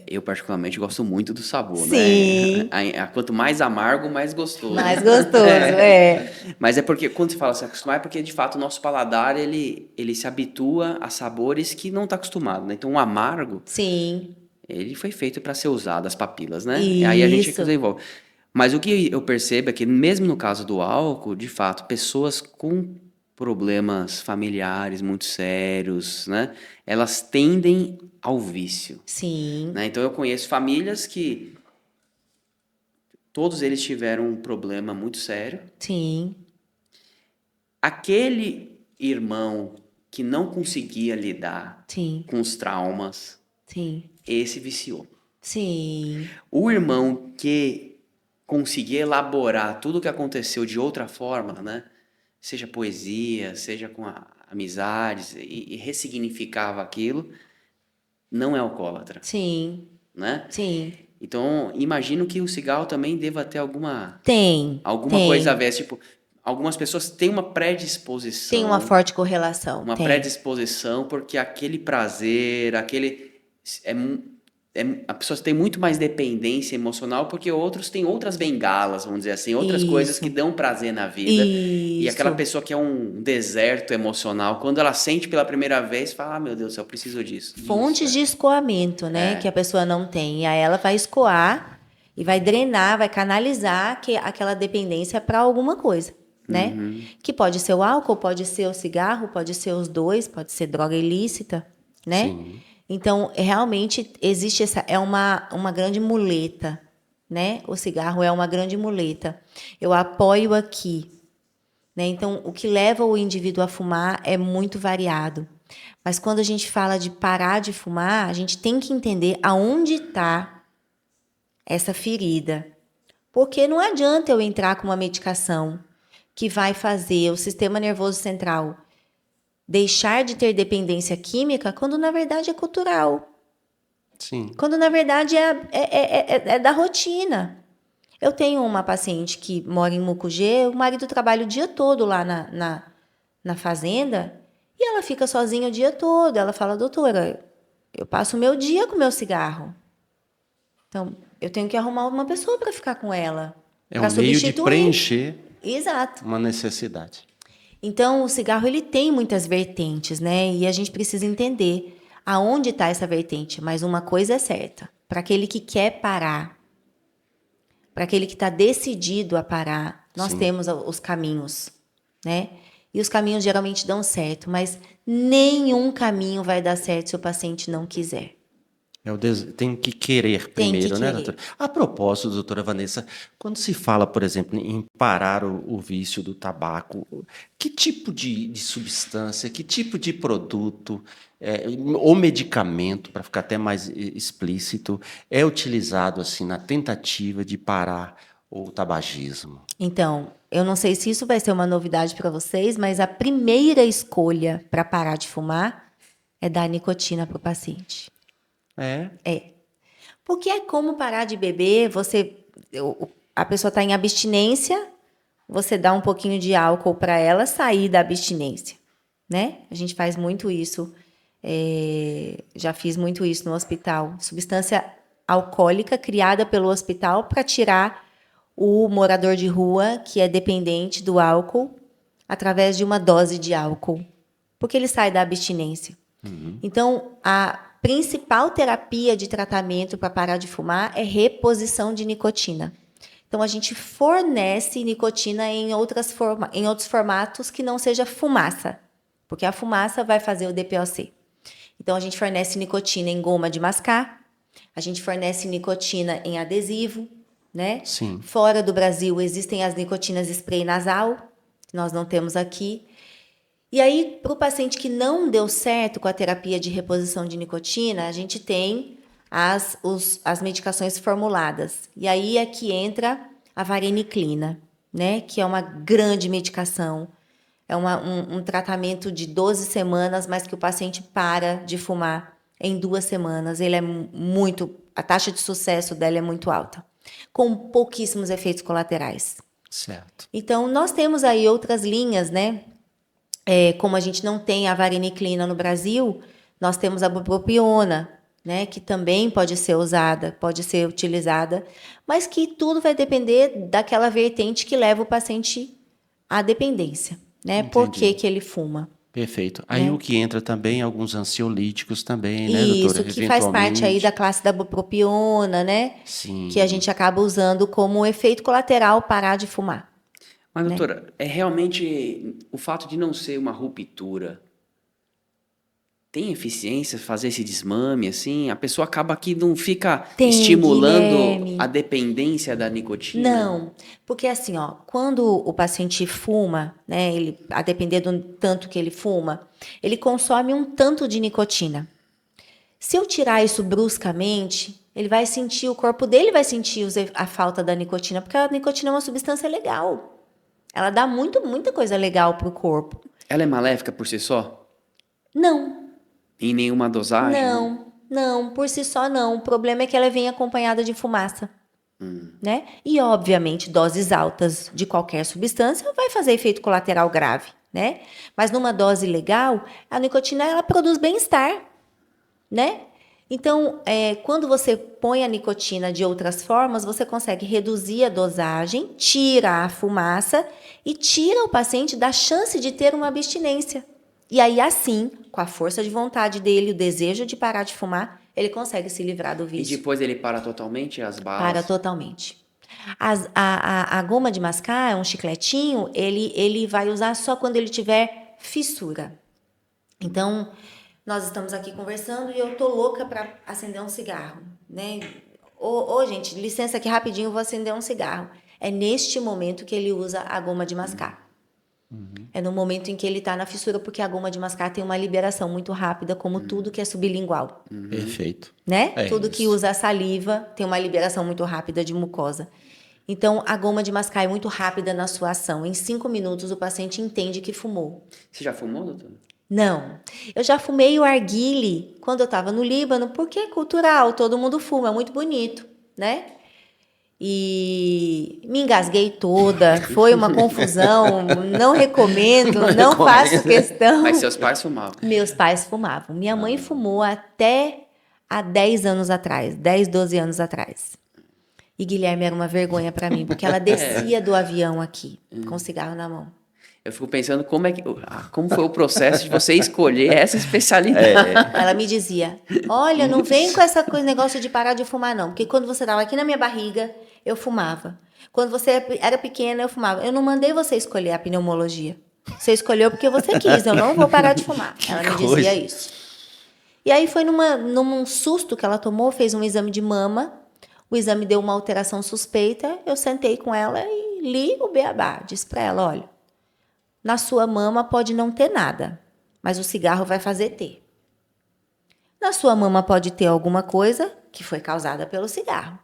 Eu particularmente gosto muito do sabor, Sim. né? Quanto mais amargo, mais gostoso. Mais gostoso, Mas é porque, quando se fala se acostumar, é porque, de fato, o nosso paladar, ele se habitua a sabores que não está acostumado, né? Então, o amargo, Sim. ele foi feito para ser usado, as papilas, né? E aí a gente Isso. desenvolve. Mas o que eu percebo é que, mesmo no caso do álcool, de fato, pessoas com problemas familiares muito sérios, né? Elas tendem ao vício, Sim. né? Então eu conheço famílias que todos eles tiveram um problema muito sério. Sim. Aquele irmão que não conseguia lidar Sim. com os traumas, Sim. esse viciou. Sim. O irmão que conseguia elaborar tudo o que aconteceu de outra forma, né? Seja poesia, seja com amizades, e ressignificava aquilo, não é alcoólatra, Sim. né? Sim. Então, imagino que o cigarro também deva ter alguma Tem. coisa a ver. Tipo, algumas pessoas têm uma predisposição. Tem uma forte correlação. Uma tem. predisposição, porque aquele prazer, a pessoa tem muito mais dependência emocional, porque outros têm outras bengalas, vamos dizer assim, outras Isso. coisas que dão prazer na vida. E aquela Isso. pessoa que é um deserto emocional, quando ela sente pela primeira vez, fala, meu Deus do céu, eu preciso disso. Fontes de escoamento, né? Que a pessoa não tem. E aí ela vai escoar e vai drenar, vai canalizar aquela dependência para alguma coisa. né? Que pode ser o álcool, pode ser o cigarro, pode ser os dois, pode ser droga ilícita, né? Sim. Então, realmente existe é uma grande muleta, né? O cigarro é uma grande muleta. Eu apoio aqui, né? Então, o que leva o indivíduo a fumar é muito variado. Mas quando a gente fala de parar de fumar, a gente tem que entender aonde está essa ferida. Porque não adianta eu entrar com uma medicação que vai fazer o sistema nervoso central deixar de ter dependência química, quando na verdade é cultural. Sim. Quando na verdade é da rotina. Eu tenho uma paciente que mora em Mucugê, o marido trabalha o dia todo lá na fazenda e ela fica sozinha o dia todo. Ela fala, doutora, eu passo o meu dia com o meu cigarro. Então, eu tenho que arrumar uma pessoa para ficar com ela. É para um meio de substituir. preencher Exato. uma necessidade. Então, o cigarro ele tem muitas vertentes, né? E a gente precisa entender aonde está essa vertente. Mas uma coisa é certa: para aquele que quer parar, para aquele que está decidido a parar, nós Sim. temos os caminhos, né? E os caminhos geralmente dão certo, mas nenhum caminho vai dar certo se o paciente não quiser. Tem que querer Tem que primeiro, né, querer. doutora? A propósito, doutora Vanessa, quando se fala, por exemplo, em parar o vício do tabaco, que tipo de substância, que tipo de produto ou medicamento, para ficar até mais explícito, é utilizado assim na tentativa de parar o tabagismo? Então, eu não sei se isso vai ser uma novidade para vocês, mas a primeira escolha para parar de fumar é dar nicotina para o paciente. É? É. Porque é como parar de beber, a pessoa está em abstinência, você dá um pouquinho de álcool para ela sair da abstinência, né? A gente faz muito isso, já fiz muito isso no hospital. Substância alcoólica criada pelo hospital para tirar o morador de rua que é dependente do álcool através de uma dose de álcool, porque ele sai da abstinência. Então, a principal terapia de tratamento para parar de fumar é reposição de nicotina. Então, a gente fornece nicotina em outros formatos que não seja fumaça, porque a fumaça vai fazer o DPOC. Então, a gente fornece nicotina em goma de mascar, a gente fornece nicotina em adesivo, né? Sim. Fora do Brasil, existem as nicotinas spray nasal, que nós não temos aqui. E aí, para o paciente que não deu certo com a terapia de reposição de nicotina, a gente tem as medicações formuladas. E aí é que entra a vareniclina, né? Que é uma grande medicação. É um tratamento de 12 semanas, mas que o paciente para de fumar em 2 semanas. A taxa de sucesso dela é muito alta, com pouquíssimos efeitos colaterais. Certo. Então, nós temos aí outras linhas, né? Como a gente não tem a vareniclina no Brasil, nós temos a bupropiona, né, que também pode ser usada, pode ser utilizada, mas que tudo vai depender daquela vertente que leva o paciente à dependência, né? Por Entendi. que ele fuma? Perfeito. Aí Né? o que entra também, alguns ansiolíticos também, né, doutora? Isso, que faz parte aí Eventualmente. da classe da bupropiona, né? Sim. Que a gente acaba usando como efeito colateral parar de fumar. Mas, Né? doutora, é realmente o fato de não ser uma ruptura. Tem eficiência fazer esse desmame, assim? A pessoa acaba que não fica Tem, estimulando Guilherme. a dependência da nicotina? Não, porque assim, ó, quando o paciente fuma, né, a depender do tanto que ele fuma, ele consome um tanto de nicotina. Se eu tirar isso bruscamente, o corpo dele vai sentir a falta da nicotina, porque a nicotina é uma substância legal. Ela dá muita coisa legal para o corpo. Ela é maléfica por si só? Não, Em nenhuma dosagem? não, por si só não. O problema é que ela vem acompanhada de fumaça. Né? E, obviamente, doses altas de qualquer substância vai fazer efeito colateral grave, né? Mas numa dose legal, a nicotina ela produz bem-estar, né? Então, quando você põe a nicotina de outras formas, você consegue reduzir a dosagem, tira a fumaça e tira o paciente da chance de ter uma abstinência. E aí, assim, com a força de vontade dele, o desejo de parar de fumar, ele consegue se livrar do E vício. depois ele para totalmente as balas? Para totalmente. A goma de mascar, um chicletinho, ele vai usar só quando ele tiver fissura. Então, nós estamos aqui conversando e eu tô louca para acender um cigarro, né? Gente, licença aqui rapidinho, eu vou acender um cigarro. É neste momento que ele usa a goma de mascar. É no momento em que ele está na fissura, porque a goma de mascar tem uma liberação muito rápida, como tudo que é sublingual. Perfeito. Né? É Tudo isso. que usa a saliva tem uma liberação muito rápida de mucosa. Então, a goma de mascar é muito rápida na sua ação. Em 5 minutos, o paciente entende que fumou. Você já fumou, doutora? Não. Eu já fumei o arguile quando eu estava no Líbano, porque é cultural, todo mundo fuma, é muito bonito, né? E me engasguei toda, foi uma confusão, não recomendo, não faço questão. Mas seus pais fumavam. Meus pais fumavam. Minha mãe fumou até há 10 anos atrás, 10, 12 anos atrás. E Guilherme era uma vergonha para mim, porque ela descia do avião aqui, com cigarro na mão. Eu fico pensando como foi o processo de você escolher essa especialidade. Ela me dizia, olha, não vem com essa coisa, negócio de parar de fumar não, porque quando você estava aqui na minha barriga, eu fumava. Quando você era pequena, eu fumava. Eu não mandei você escolher a pneumologia. Você escolheu porque você quis, eu não vou parar de fumar. Ela me dizia isso. E aí foi num susto que ela tomou, fez um exame de mama, o exame deu uma alteração suspeita, eu sentei com ela e li o beabá. Disse para ela, olha, na sua mama pode não ter nada, mas o cigarro vai fazer ter. Na sua mama pode ter alguma coisa que foi causada pelo cigarro.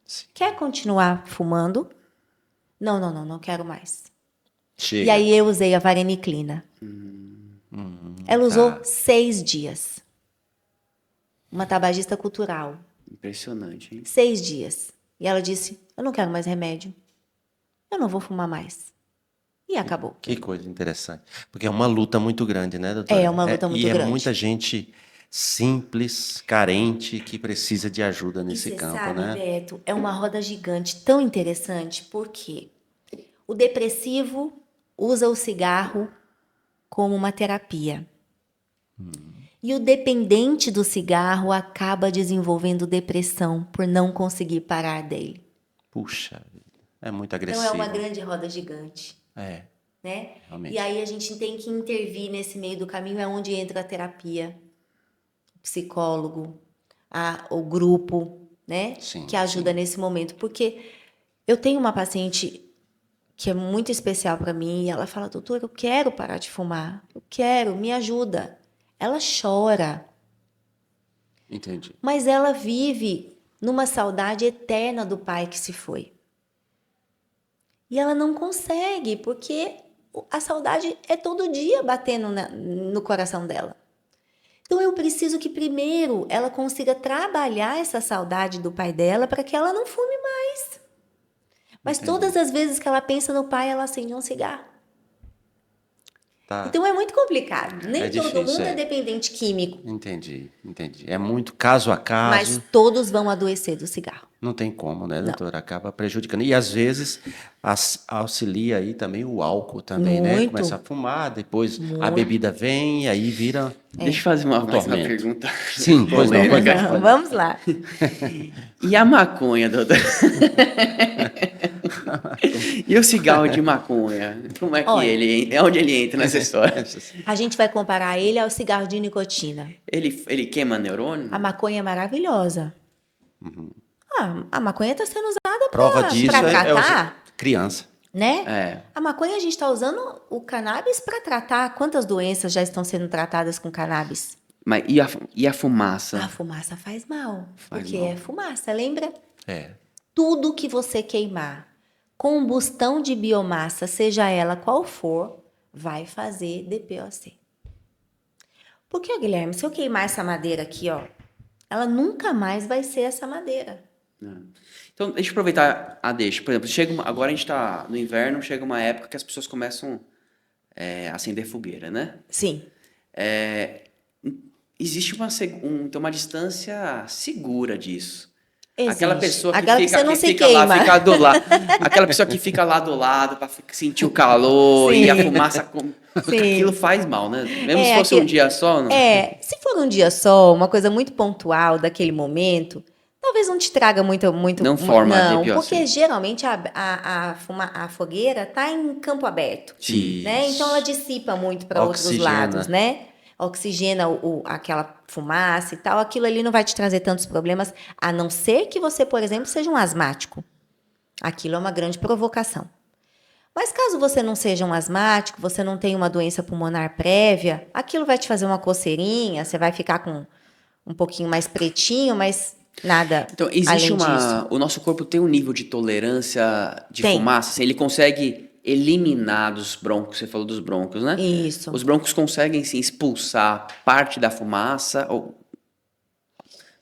Sim. Quer continuar fumando? Não quero mais. Chega. E aí eu usei a vareniclina. Ela usou 6 dias. Uma tabagista cultural. Impressionante, hein? 6 dias. E ela disse, eu não quero mais remédio. Eu não vou fumar mais. E acabou. Que coisa interessante. Porque é uma luta muito grande, né, doutora? É uma luta muito grande. E é muita gente simples, carente, que precisa de ajuda nesse E você campo, sabe, né? Beto, é uma roda gigante tão interessante, porque o depressivo usa o cigarro como uma terapia. E o dependente do cigarro acaba desenvolvendo depressão por não conseguir parar dele. Puxa, é muito Então agressivo. é uma grande roda gigante. É, Né? realmente. E aí a gente tem que intervir nesse meio do caminho, é onde entra a terapia, o psicólogo, o grupo, né? Sim, Que ajuda nesse momento. Porque eu tenho uma paciente que é muito especial para mim e ela fala, doutora, eu quero parar de fumar, eu quero, me ajuda. Ela chora, Entendi. mas ela vive numa saudade eterna do pai que se foi. E ela não consegue, porque a saudade é todo dia batendo no coração dela. Então eu preciso que primeiro ela consiga trabalhar essa saudade do pai dela para que ela não fume mais. Mas todas as vezes que ela pensa no pai, ela acende um cigarro. Tá. Então é muito complicado. Nem É todo difícil, mundo é. é dependente químico, Entendi. É muito caso a caso. mas todos vão adoecer do cigarro. Não tem como, né, doutora? Acaba prejudicando. E às vezes auxilia aí também o álcool também, né? Muito. Começa a fumar, depois a bebida vem e aí vira. Deixa eu fazer mais uma tormento. pergunta. Sim, pois não, pois não. Não, vamos lá. E a maconha, doutora? E o cigarro de maconha? Como é que Olha. onde ele entra nessa história? A gente vai comparar ele ao cigarro de nicotina. Ele queima neurônio? A maconha é maravilhosa. A maconha está sendo usada Prova para disso tratar, criança. né? É. A maconha a gente está usando o cannabis para tratar. Quantas doenças já estão sendo tratadas com cannabis? Mas e a fumaça? A fumaça faz mal, Faz porque mal. é fumaça, lembra? É. Tudo que você queimar, combustão de biomassa, seja ela qual for, vai fazer DPOC. Porque, Guilherme, se eu queimar essa madeira aqui, ó, ela nunca mais vai ser essa madeira. Então, deixa eu aproveitar a deixa. Por exemplo, agora a gente está no inverno, chega uma época que as pessoas começam a acender fogueira, né? Sim. Existe uma distância segura disso. Existe. Aquela pessoa que Aquela que fica, você não que se fica queima. lá, fica do lado. Aquela pessoa que fica lá do lado para sentir o calor Sim. e a fumaça. Sim. Aquilo faz mal, né? Mesmo se fosse um dia só, não? Se for um dia só, uma coisa muito pontual daquele momento, Talvez não te traga muito. Não forma a Não, DPOC. porque geralmente a fogueira está em campo aberto. Sim. Né? Então ela dissipa muito para outros Oxigena. lados, né? Oxigena aquela fumaça e tal. Aquilo ali não vai te trazer tantos problemas, a não ser que você, por exemplo, seja um asmático. Aquilo é uma grande provocação. Mas caso você não seja um asmático, você não tenha uma doença pulmonar prévia, aquilo vai te fazer uma coceirinha, você vai ficar com um pouquinho mais pretinho, mas nada Então, existe além disso. o nosso corpo tem um nível de tolerância de Tem. fumaça, assim, ele consegue eliminar dos brônquios, você falou dos brônquios, né? Isso. Os brônquios conseguem, sim, expulsar parte da fumaça,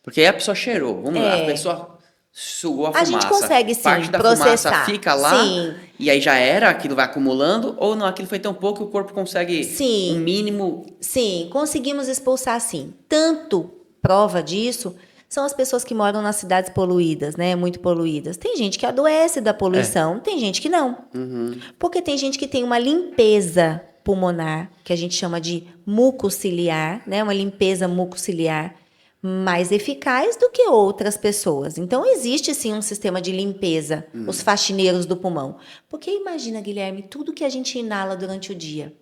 porque aí a pessoa cheirou, vamos lá, a pessoa sugou a fumaça. A gente consegue, sim, parte da processar. fumaça fica lá, Sim. e aí já era, aquilo vai acumulando, ou não, aquilo foi tão pouco que o corpo consegue Sim. um mínimo... Sim, conseguimos expulsar sim. Tanto prova disso são as pessoas que moram nas cidades poluídas, né? Muito poluídas. Tem gente que adoece da poluição, tem gente que não. Porque tem gente que tem uma limpeza pulmonar, que a gente chama de mucociliar, né? Uma limpeza mucociliar mais eficaz do que outras pessoas. Então, existe sim um sistema de limpeza, os faxineiros do pulmão. Porque imagina, Guilherme, tudo que a gente inala durante o dia.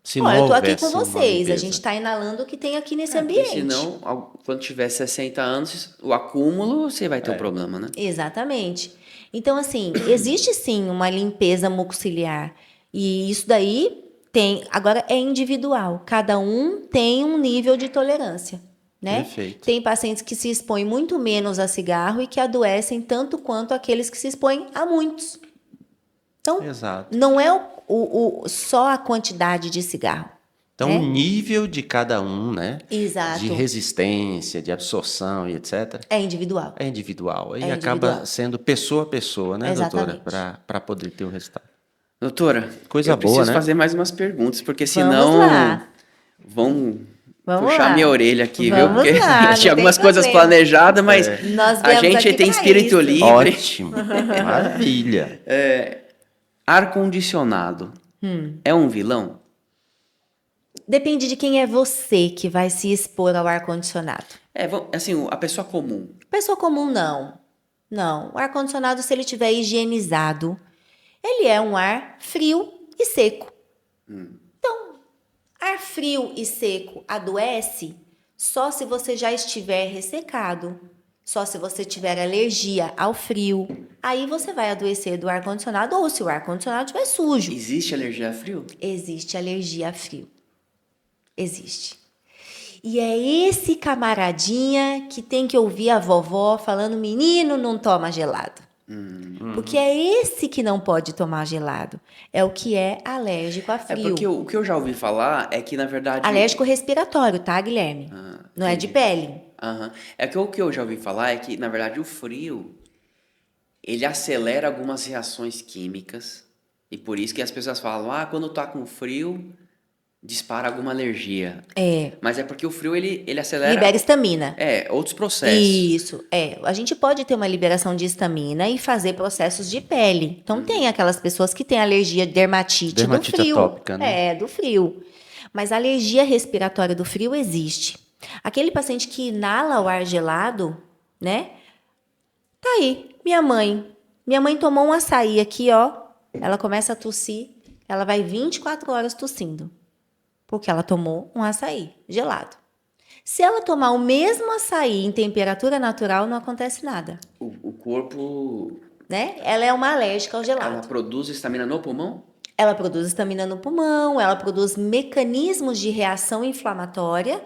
Se Olha, não eu tô aqui houvesse com uma vocês, a limpeza. gente está inalando o que tem aqui nesse Porque ambiente. senão, quando tiver 60 anos, o acúmulo, você vai ter um problema, né? Exatamente. Então, assim, existe sim uma limpeza mucociliar. E isso daí tem. Agora é individual. Cada um tem um nível de tolerância. Né? Perfeito. Tem pacientes que se expõem muito menos a cigarro e que adoecem tanto quanto aqueles que se expõem a muitos. Então, Exato. não é só a quantidade de cigarro. Então, né? o nível de cada um, né? Exato. De resistência, de absorção e etc. É individual. É individual. E É acaba individual. sendo pessoa a pessoa, né, Exatamente. doutora? Para poder ter o resultado. Doutora, Coisa eu boa, preciso né? fazer mais umas perguntas, porque Vamos senão lá. vão Vamos puxar lá. minha orelha aqui, Vamos viu? Porque lá, não tinha tem algumas coisas problema. planejadas, mas Nós a viemos gente aqui tem pra espírito isso. livre. Ótimo. Maravilha. Ar-condicionado é um vilão? Depende de quem é você que vai se expor ao ar-condicionado. Assim, a pessoa comum. Pessoa comum, não. Não. O ar-condicionado, se ele estiver higienizado, ele é um ar frio e seco. Então, ar frio e seco adoece só se você já estiver ressecado, só se você tiver alergia ao frio. Aí você vai adoecer do ar-condicionado ou se o ar-condicionado estiver sujo. Existe alergia a frio? Existe alergia a frio. Existe. E é esse camaradinha que tem que ouvir a vovó falando, menino, não toma gelado. Porque é esse que não pode tomar gelado. É o que é alérgico a É frio. porque o que eu já ouvi falar é que, na verdade... Alérgico respiratório, tá, Guilherme? Não é de pele. Aham. É que o que eu já ouvi falar é que, na verdade, o frio, ele acelera algumas reações químicas. E por isso que as pessoas falam, quando tá com frio, dispara alguma alergia. Mas é porque o frio, ele acelera... Libera histamina. outros processos. Isso, A gente pode ter uma liberação de histamina e fazer processos de pele. Então, tem aquelas pessoas que têm alergia dermatite do frio. Atópica, né? Do frio. Mas a alergia respiratória do frio existe. Aquele paciente que inala o ar gelado, né? Tá aí, minha mãe. Minha mãe tomou um açaí aqui, ó. Ela começa a tossir. Ela vai 24 horas tossindo. Porque ela tomou um açaí gelado. Se ela tomar o mesmo açaí em temperatura natural, não acontece nada. O corpo, Né? Ela é uma alérgica ao ela gelado. produz estamina no pulmão? Ela produz histamina no pulmão, ela produz mecanismos de reação inflamatória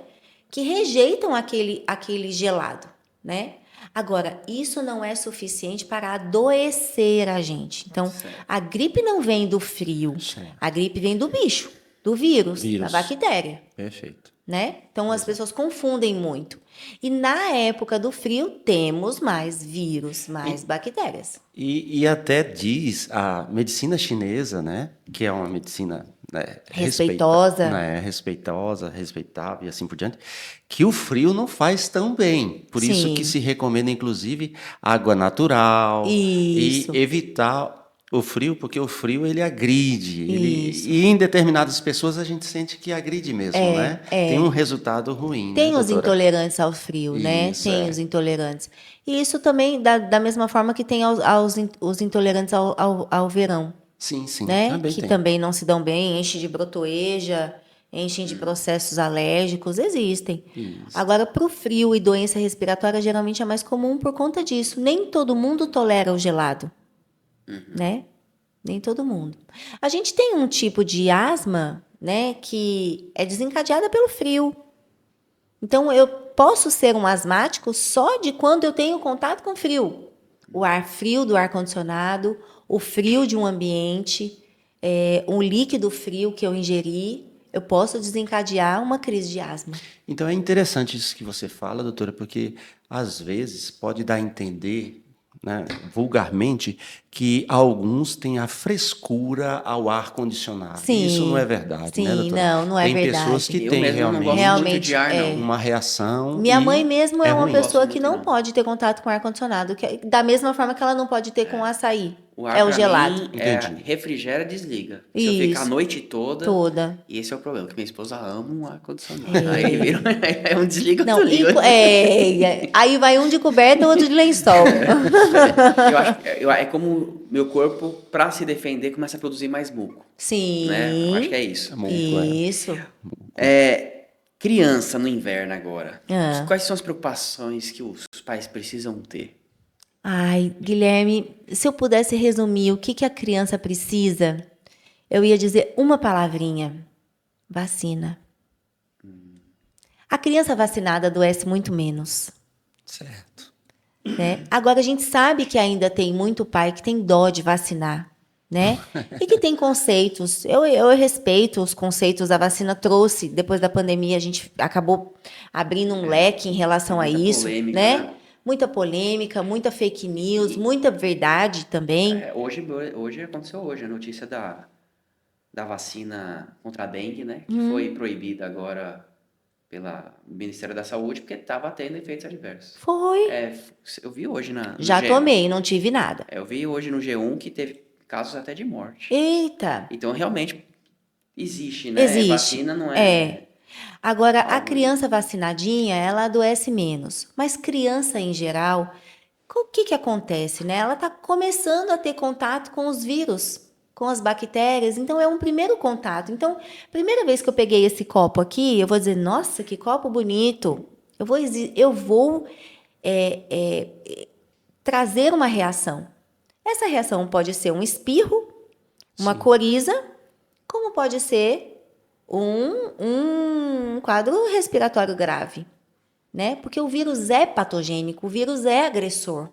que rejeitam aquele gelado, né? Agora, isso não é suficiente para adoecer a gente. Então, a gripe não vem do frio, a gripe vem do bicho, do vírus. Da bactéria. Perfeito. Né? Então, as pessoas confundem muito. E na época do frio, temos mais vírus, mais bactérias. E até diz a medicina chinesa, né? Que é uma medicina Respeitosa. Respeitosa, respeitável e assim por diante, que o frio não faz tão bem. Por isso Sim. que se recomenda, inclusive, água natural Isso. e evitar O frio, porque o frio ele agride. Isso. E em determinadas pessoas a gente sente que agride mesmo, né? Tem um resultado ruim, Tem né, os doutora? intolerantes ao frio, né? Isso, Tem é. os intolerantes. E isso também, da mesma forma que tem os intolerantes ao verão, Sim, né? também Que tem. também não se dão bem, enchem de brotoeja, enchem de processos alérgicos, existem. Isso. Agora, para o frio e doença respiratória, geralmente é mais comum por conta disso. Nem todo mundo tolera o gelado, né? Nem todo mundo. A gente tem um tipo de asma, né, que é desencadeada pelo frio. Então, eu posso ser um asmático só de quando eu tenho contato com frio. O ar frio do ar-condicionado, o frio de um ambiente, um líquido frio que eu ingeri, eu posso desencadear uma crise de asma. Então é interessante isso que você fala, doutora, porque às vezes pode dar a entender, né, vulgarmente, que alguns têm a frescura ao ar condicionado. E isso não é Sim, verdade, né, sim, doutora? não é Tem pessoas verdade. que Eu têm mesmo não gosto realmente muito de Realmente, ar, não. uma reação Minha mãe e mesmo é é uma ruim. pessoa Gosto que muito, não não. pode ter contato com ar-condicionado, da mesma forma que ela não pode ter com açaí. O ar, É o pra gelado. mim, Entendi. refrigera, desliga. Se eu ficar a Isso, noite toda, toda. e esse é o problema, que minha esposa ama um ar-condicionado. Aí vira, é um desliga, outro Não, liga. aí vai um de coberta, outro de lençol. Eu acho que é como meu corpo, pra se defender, começa a produzir mais muco, né? Eu acho que é Sim, isso. Muito, é. isso. Criança no inverno agora. Ah. Quais são as preocupações que os pais precisam ter? Ai, Guilherme, se eu pudesse resumir o que a criança precisa, eu ia dizer uma palavrinha: vacina. A criança vacinada adoece muito menos. Certo. Né? Agora, a gente sabe que ainda tem muito pai que tem dó de vacinar, né? E que tem conceitos. Eu respeito os conceitos da vacina trouxe. Depois da pandemia, a gente acabou abrindo um leque em relação a Muita isso, polêmica, né? né? Muita polêmica, muita fake news, muita verdade também. Hoje aconteceu hoje a notícia da vacina contra a dengue, né? Que Uhum. foi proibida agora pelo Ministério da Saúde porque estava tendo efeitos adversos. Foi. Eu vi hoje no Já G1. tomei, não tive nada. Eu vi hoje no G1 que teve casos até de morte. Eita, Então, realmente, existe, né? existe. Vacina não é... Agora, a algo- criança vacinadinha, ela adoece menos. Mas criança em geral, o que acontece, né? Ela está começando a ter contato com os vírus, com as bactérias. Então, é um primeiro contato. Então, primeira vez que eu peguei esse copo aqui, eu vou dizer, nossa, que copo bonito. Eu vou trazer uma reação. Essa reação pode ser um espirro, uma coriza, como pode ser um quadro respiratório grave, né? Porque o vírus é patogênico, o vírus é agressor.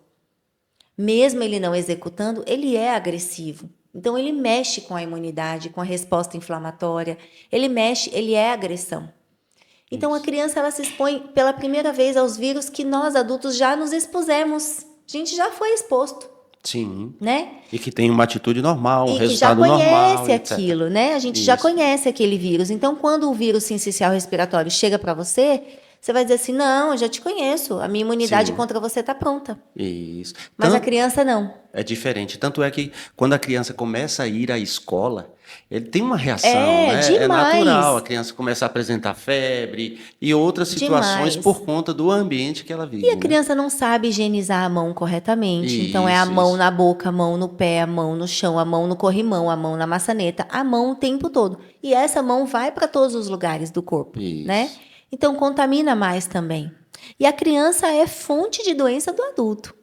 Mesmo ele não executando, ele é agressivo. Então, ele mexe com a imunidade, com a resposta inflamatória. Ele é agressão. Então, a criança ela se expõe pela primeira vez aos vírus que nós, adultos, já nos expusemos. A gente já foi exposto, Sim. né? E que tem uma atitude normal, um E que já resultado normal, conhece etc. aquilo, né? A gente já Isso. conhece aquele vírus. Então, quando o vírus sincicial respiratório chega para você, você vai dizer assim: não, eu já te conheço, a minha imunidade Sim. contra você está pronta. Isso. Mas a Tanto- criança não. É diferente. Tanto é que quando a criança começa a ir à escola, ele tem uma reação, É, né? É demais. natural a criança começar a apresentar febre e outras situações Demais. por conta do ambiente que ela vive. E a né? criança não sabe higienizar a mão corretamente. Então, é a Isso, mão isso. na boca, a mão no pé, a mão no chão, a mão no corrimão, a mão na maçaneta, a mão o tempo todo. E essa mão vai para todos os lugares do corpo, Isso. né? Então, contamina mais também. E a criança é fonte de doença do adulto.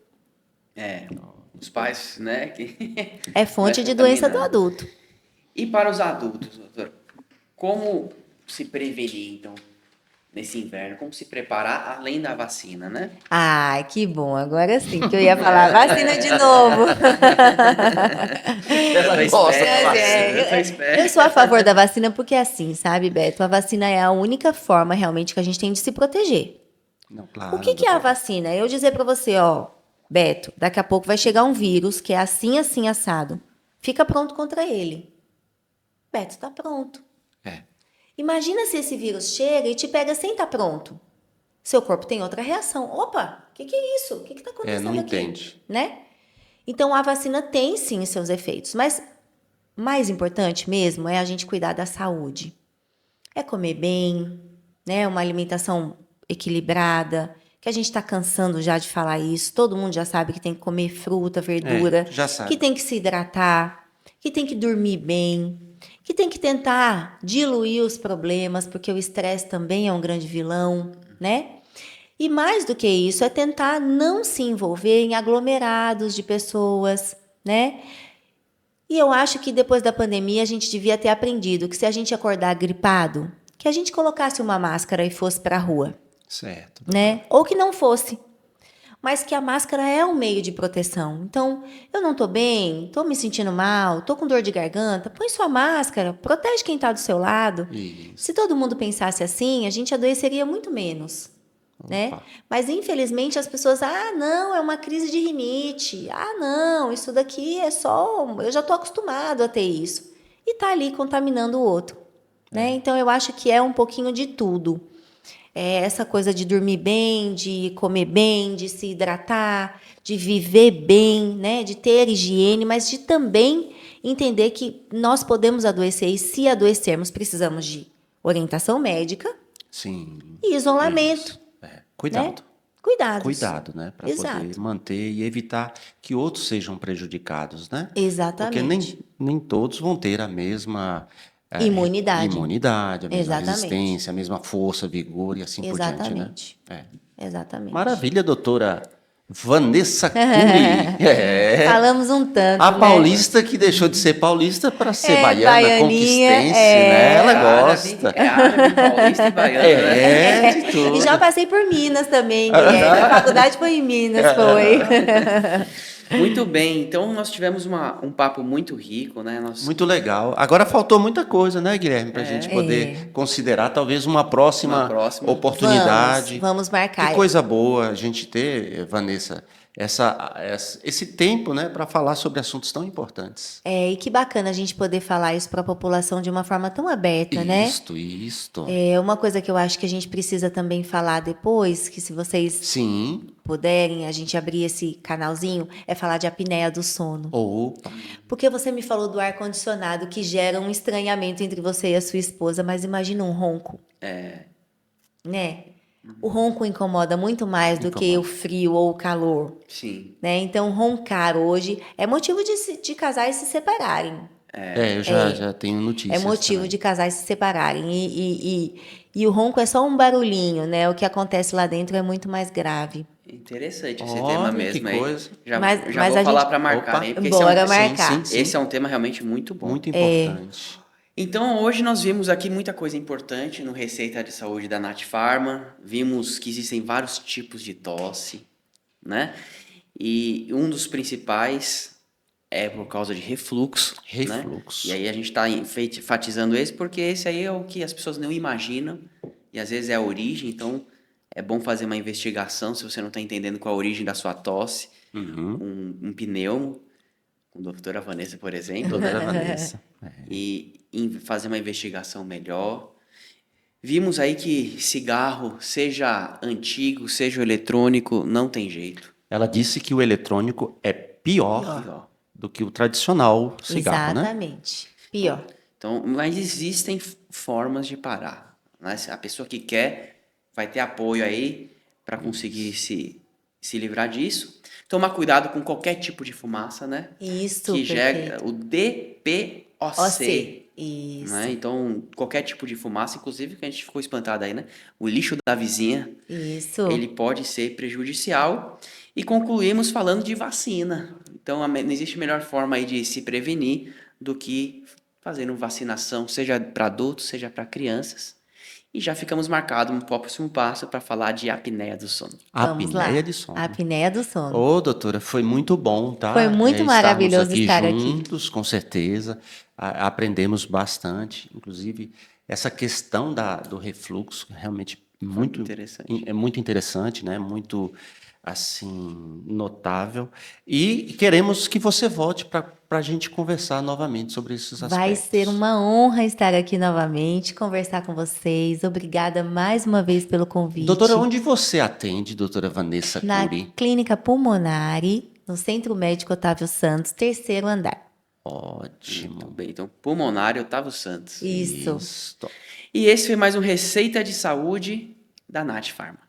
Os pais, né? Que É fonte mais de doença do contaminado. adulto. E para os adultos, doutor? Como se prevenir, então, nesse inverno? Como se preparar além da vacina, né? Ai, que bom. Agora sim que eu ia falar vacina de novo. Ela Eu tô gosta da esperto, vacina. eu tô esperto. Eu sou a favor da vacina porque é assim, sabe, Beto? A vacina é a única forma realmente que a gente tem de se proteger. Não, claro, O que é a doutora. vacina? Eu dizer para você, ó, Beto, daqui a pouco vai chegar um vírus que é assim, assim, assado. Fica pronto contra ele. Beto, tá pronto. É. Imagina se esse vírus chega e te pega sem estar pronto. Seu corpo tem outra reação. Opa, o que é isso? O que está acontecendo não aqui? entende. Né? Então, a vacina tem, sim, seus efeitos. Mas mais importante mesmo é a gente cuidar da saúde. É comer bem, né? Uma alimentação equilibrada, que a gente está cansando já de falar isso. Todo mundo já sabe que tem que comer fruta, verdura, já sabe. que tem que se hidratar, que tem que dormir bem, que tem que tentar diluir os problemas, porque o estresse também é um grande vilão, né? E mais do que isso, é tentar não se envolver em aglomerados de pessoas, né? E eu acho que depois da pandemia a gente devia ter aprendido que se a gente acordar gripado, que a gente colocasse uma máscara e fosse para a rua, Certo. né? Ou que não fosse. Mas que a máscara é um meio de proteção. Então, eu não tô bem, tô me sentindo mal, tô com dor de garganta, põe sua máscara, protege quem tá do seu lado. Isso. Se todo mundo pensasse assim, a gente adoeceria muito menos, né? Opa. Mas infelizmente as pessoas, não, é uma crise de rinite. Não, isso daqui é só, eu já tô acostumado a ter isso. E tá ali contaminando o outro, né? Então eu acho que é um pouquinho de tudo. É essa coisa de dormir bem, de comer bem, de se hidratar, de viver bem, né? De ter higiene, mas de também entender que nós podemos adoecer e se adoecermos precisamos de orientação médica Sim. e isolamento, Isso. Cuidado. né? Cuidados. Cuidado, né? Para Exato. poder manter e evitar que outros sejam prejudicados, né? Exatamente. Porque nem todos vão ter a mesma Imunidade. imunidade, a mesma Exatamente. resistência, a mesma força, vigor e assim por diante, né? Exatamente. Exatamente. Maravilha, doutora Vanessa Cury. Falamos um tanto, A né? paulista que deixou de ser paulista para ser É, baiana, baianinha, conquistense, né? Ela gosta. É árabe, paulista e baiano, né? De tudo. E já passei por Minas também, Guilherme. A faculdade foi em Minas, foi. Muito bem, então nós tivemos um papo muito rico, né? Muito legal. Agora faltou muita coisa, né, Guilherme, para a gente poder considerar talvez uma próxima oportunidade. Vamos marcar. Que coisa boa a gente ter, Vanessa, esse tempo, né, para falar sobre assuntos tão importantes. E que bacana a gente poder falar isso para a população de uma forma tão aberta, né? Isto. É uma coisa que eu acho que a gente precisa também falar depois, que se vocês Sim. puderem, a gente abrir esse canalzinho, é falar de apneia do sono. Opa. Porque você me falou do ar-condicionado que gera um estranhamento entre você e a sua esposa, mas imagina um ronco. Né? O ronco incomoda muito mais do que o frio ou o calor. Sim. Né? Então, roncar hoje é motivo de casais se separarem. Eu já tenho notícias. É motivo também. de casais se separarem. E o ronco é só um barulhinho, né? O que acontece lá dentro é muito mais grave. Interessante esse Olha, tema que mesmo aí. coisa. Já Mas vou a falar gente- para marcar, Opa. hein? Porque Bora marcar. Sim. esse é um tema realmente muito bom. Muito importante. Então, hoje nós vimos aqui muita coisa importante no Receita de Saúde da Nat Pharma. Vimos que existem vários tipos de tosse, né? E um dos principais é por causa de refluxo. Refluxo. Né? E aí a gente está enfatizando esse porque esse aí é o que as pessoas não imaginam e às vezes é a origem. Então, é bom fazer uma investigação se você não está entendendo qual a origem da sua tosse. Um pneumo, com a doutora Vanessa, por exemplo. Doutora Vanessa. E fazer uma investigação melhor. Vimos aí que cigarro, seja antigo, seja eletrônico, não tem jeito. Ela disse que o eletrônico é pior do que o tradicional cigarro, né? Exatamente. Pior. Então, mas existem formas de parar. Né? A pessoa que quer vai ter apoio aí para conseguir se livrar disso. Tomar cuidado com qualquer tipo de fumaça, né? Isso, que perfeito. gera o DPOC. Isso. Né? Então, qualquer tipo de fumaça, inclusive que a gente ficou espantado aí, né? O lixo da vizinha, Isso. ele pode ser prejudicial. E concluímos falando de vacina. Então, não existe melhor forma aí de se prevenir do que fazendo vacinação, seja para adultos, seja para crianças. E já ficamos marcados no próximo passo para falar de apneia do sono. Vamos lá. Apneia de sono. Apneia do sono. Ô, doutora, foi muito bom, tá? Foi muito maravilhoso estar aqui. Juntos, com certeza. Aprendemos bastante. Inclusive, essa questão do refluxo, realmente muito interessante. É muito interessante, né? Muito, assim, notável. E queremos que você volte para a gente conversar novamente sobre esses aspectos. Vai ser uma honra estar aqui novamente, conversar com vocês. Obrigada mais uma vez pelo convite. Doutora, onde você atende, doutora Vanessa Na Cury? Clínica Pulmonari, no Centro Médico Otávio Santos, 3º andar. Ótimo. Bem, então, pulmonar Otávio Santos. Isso. Isso. E esse foi mais um Receita de Saúde da Nath Pharma.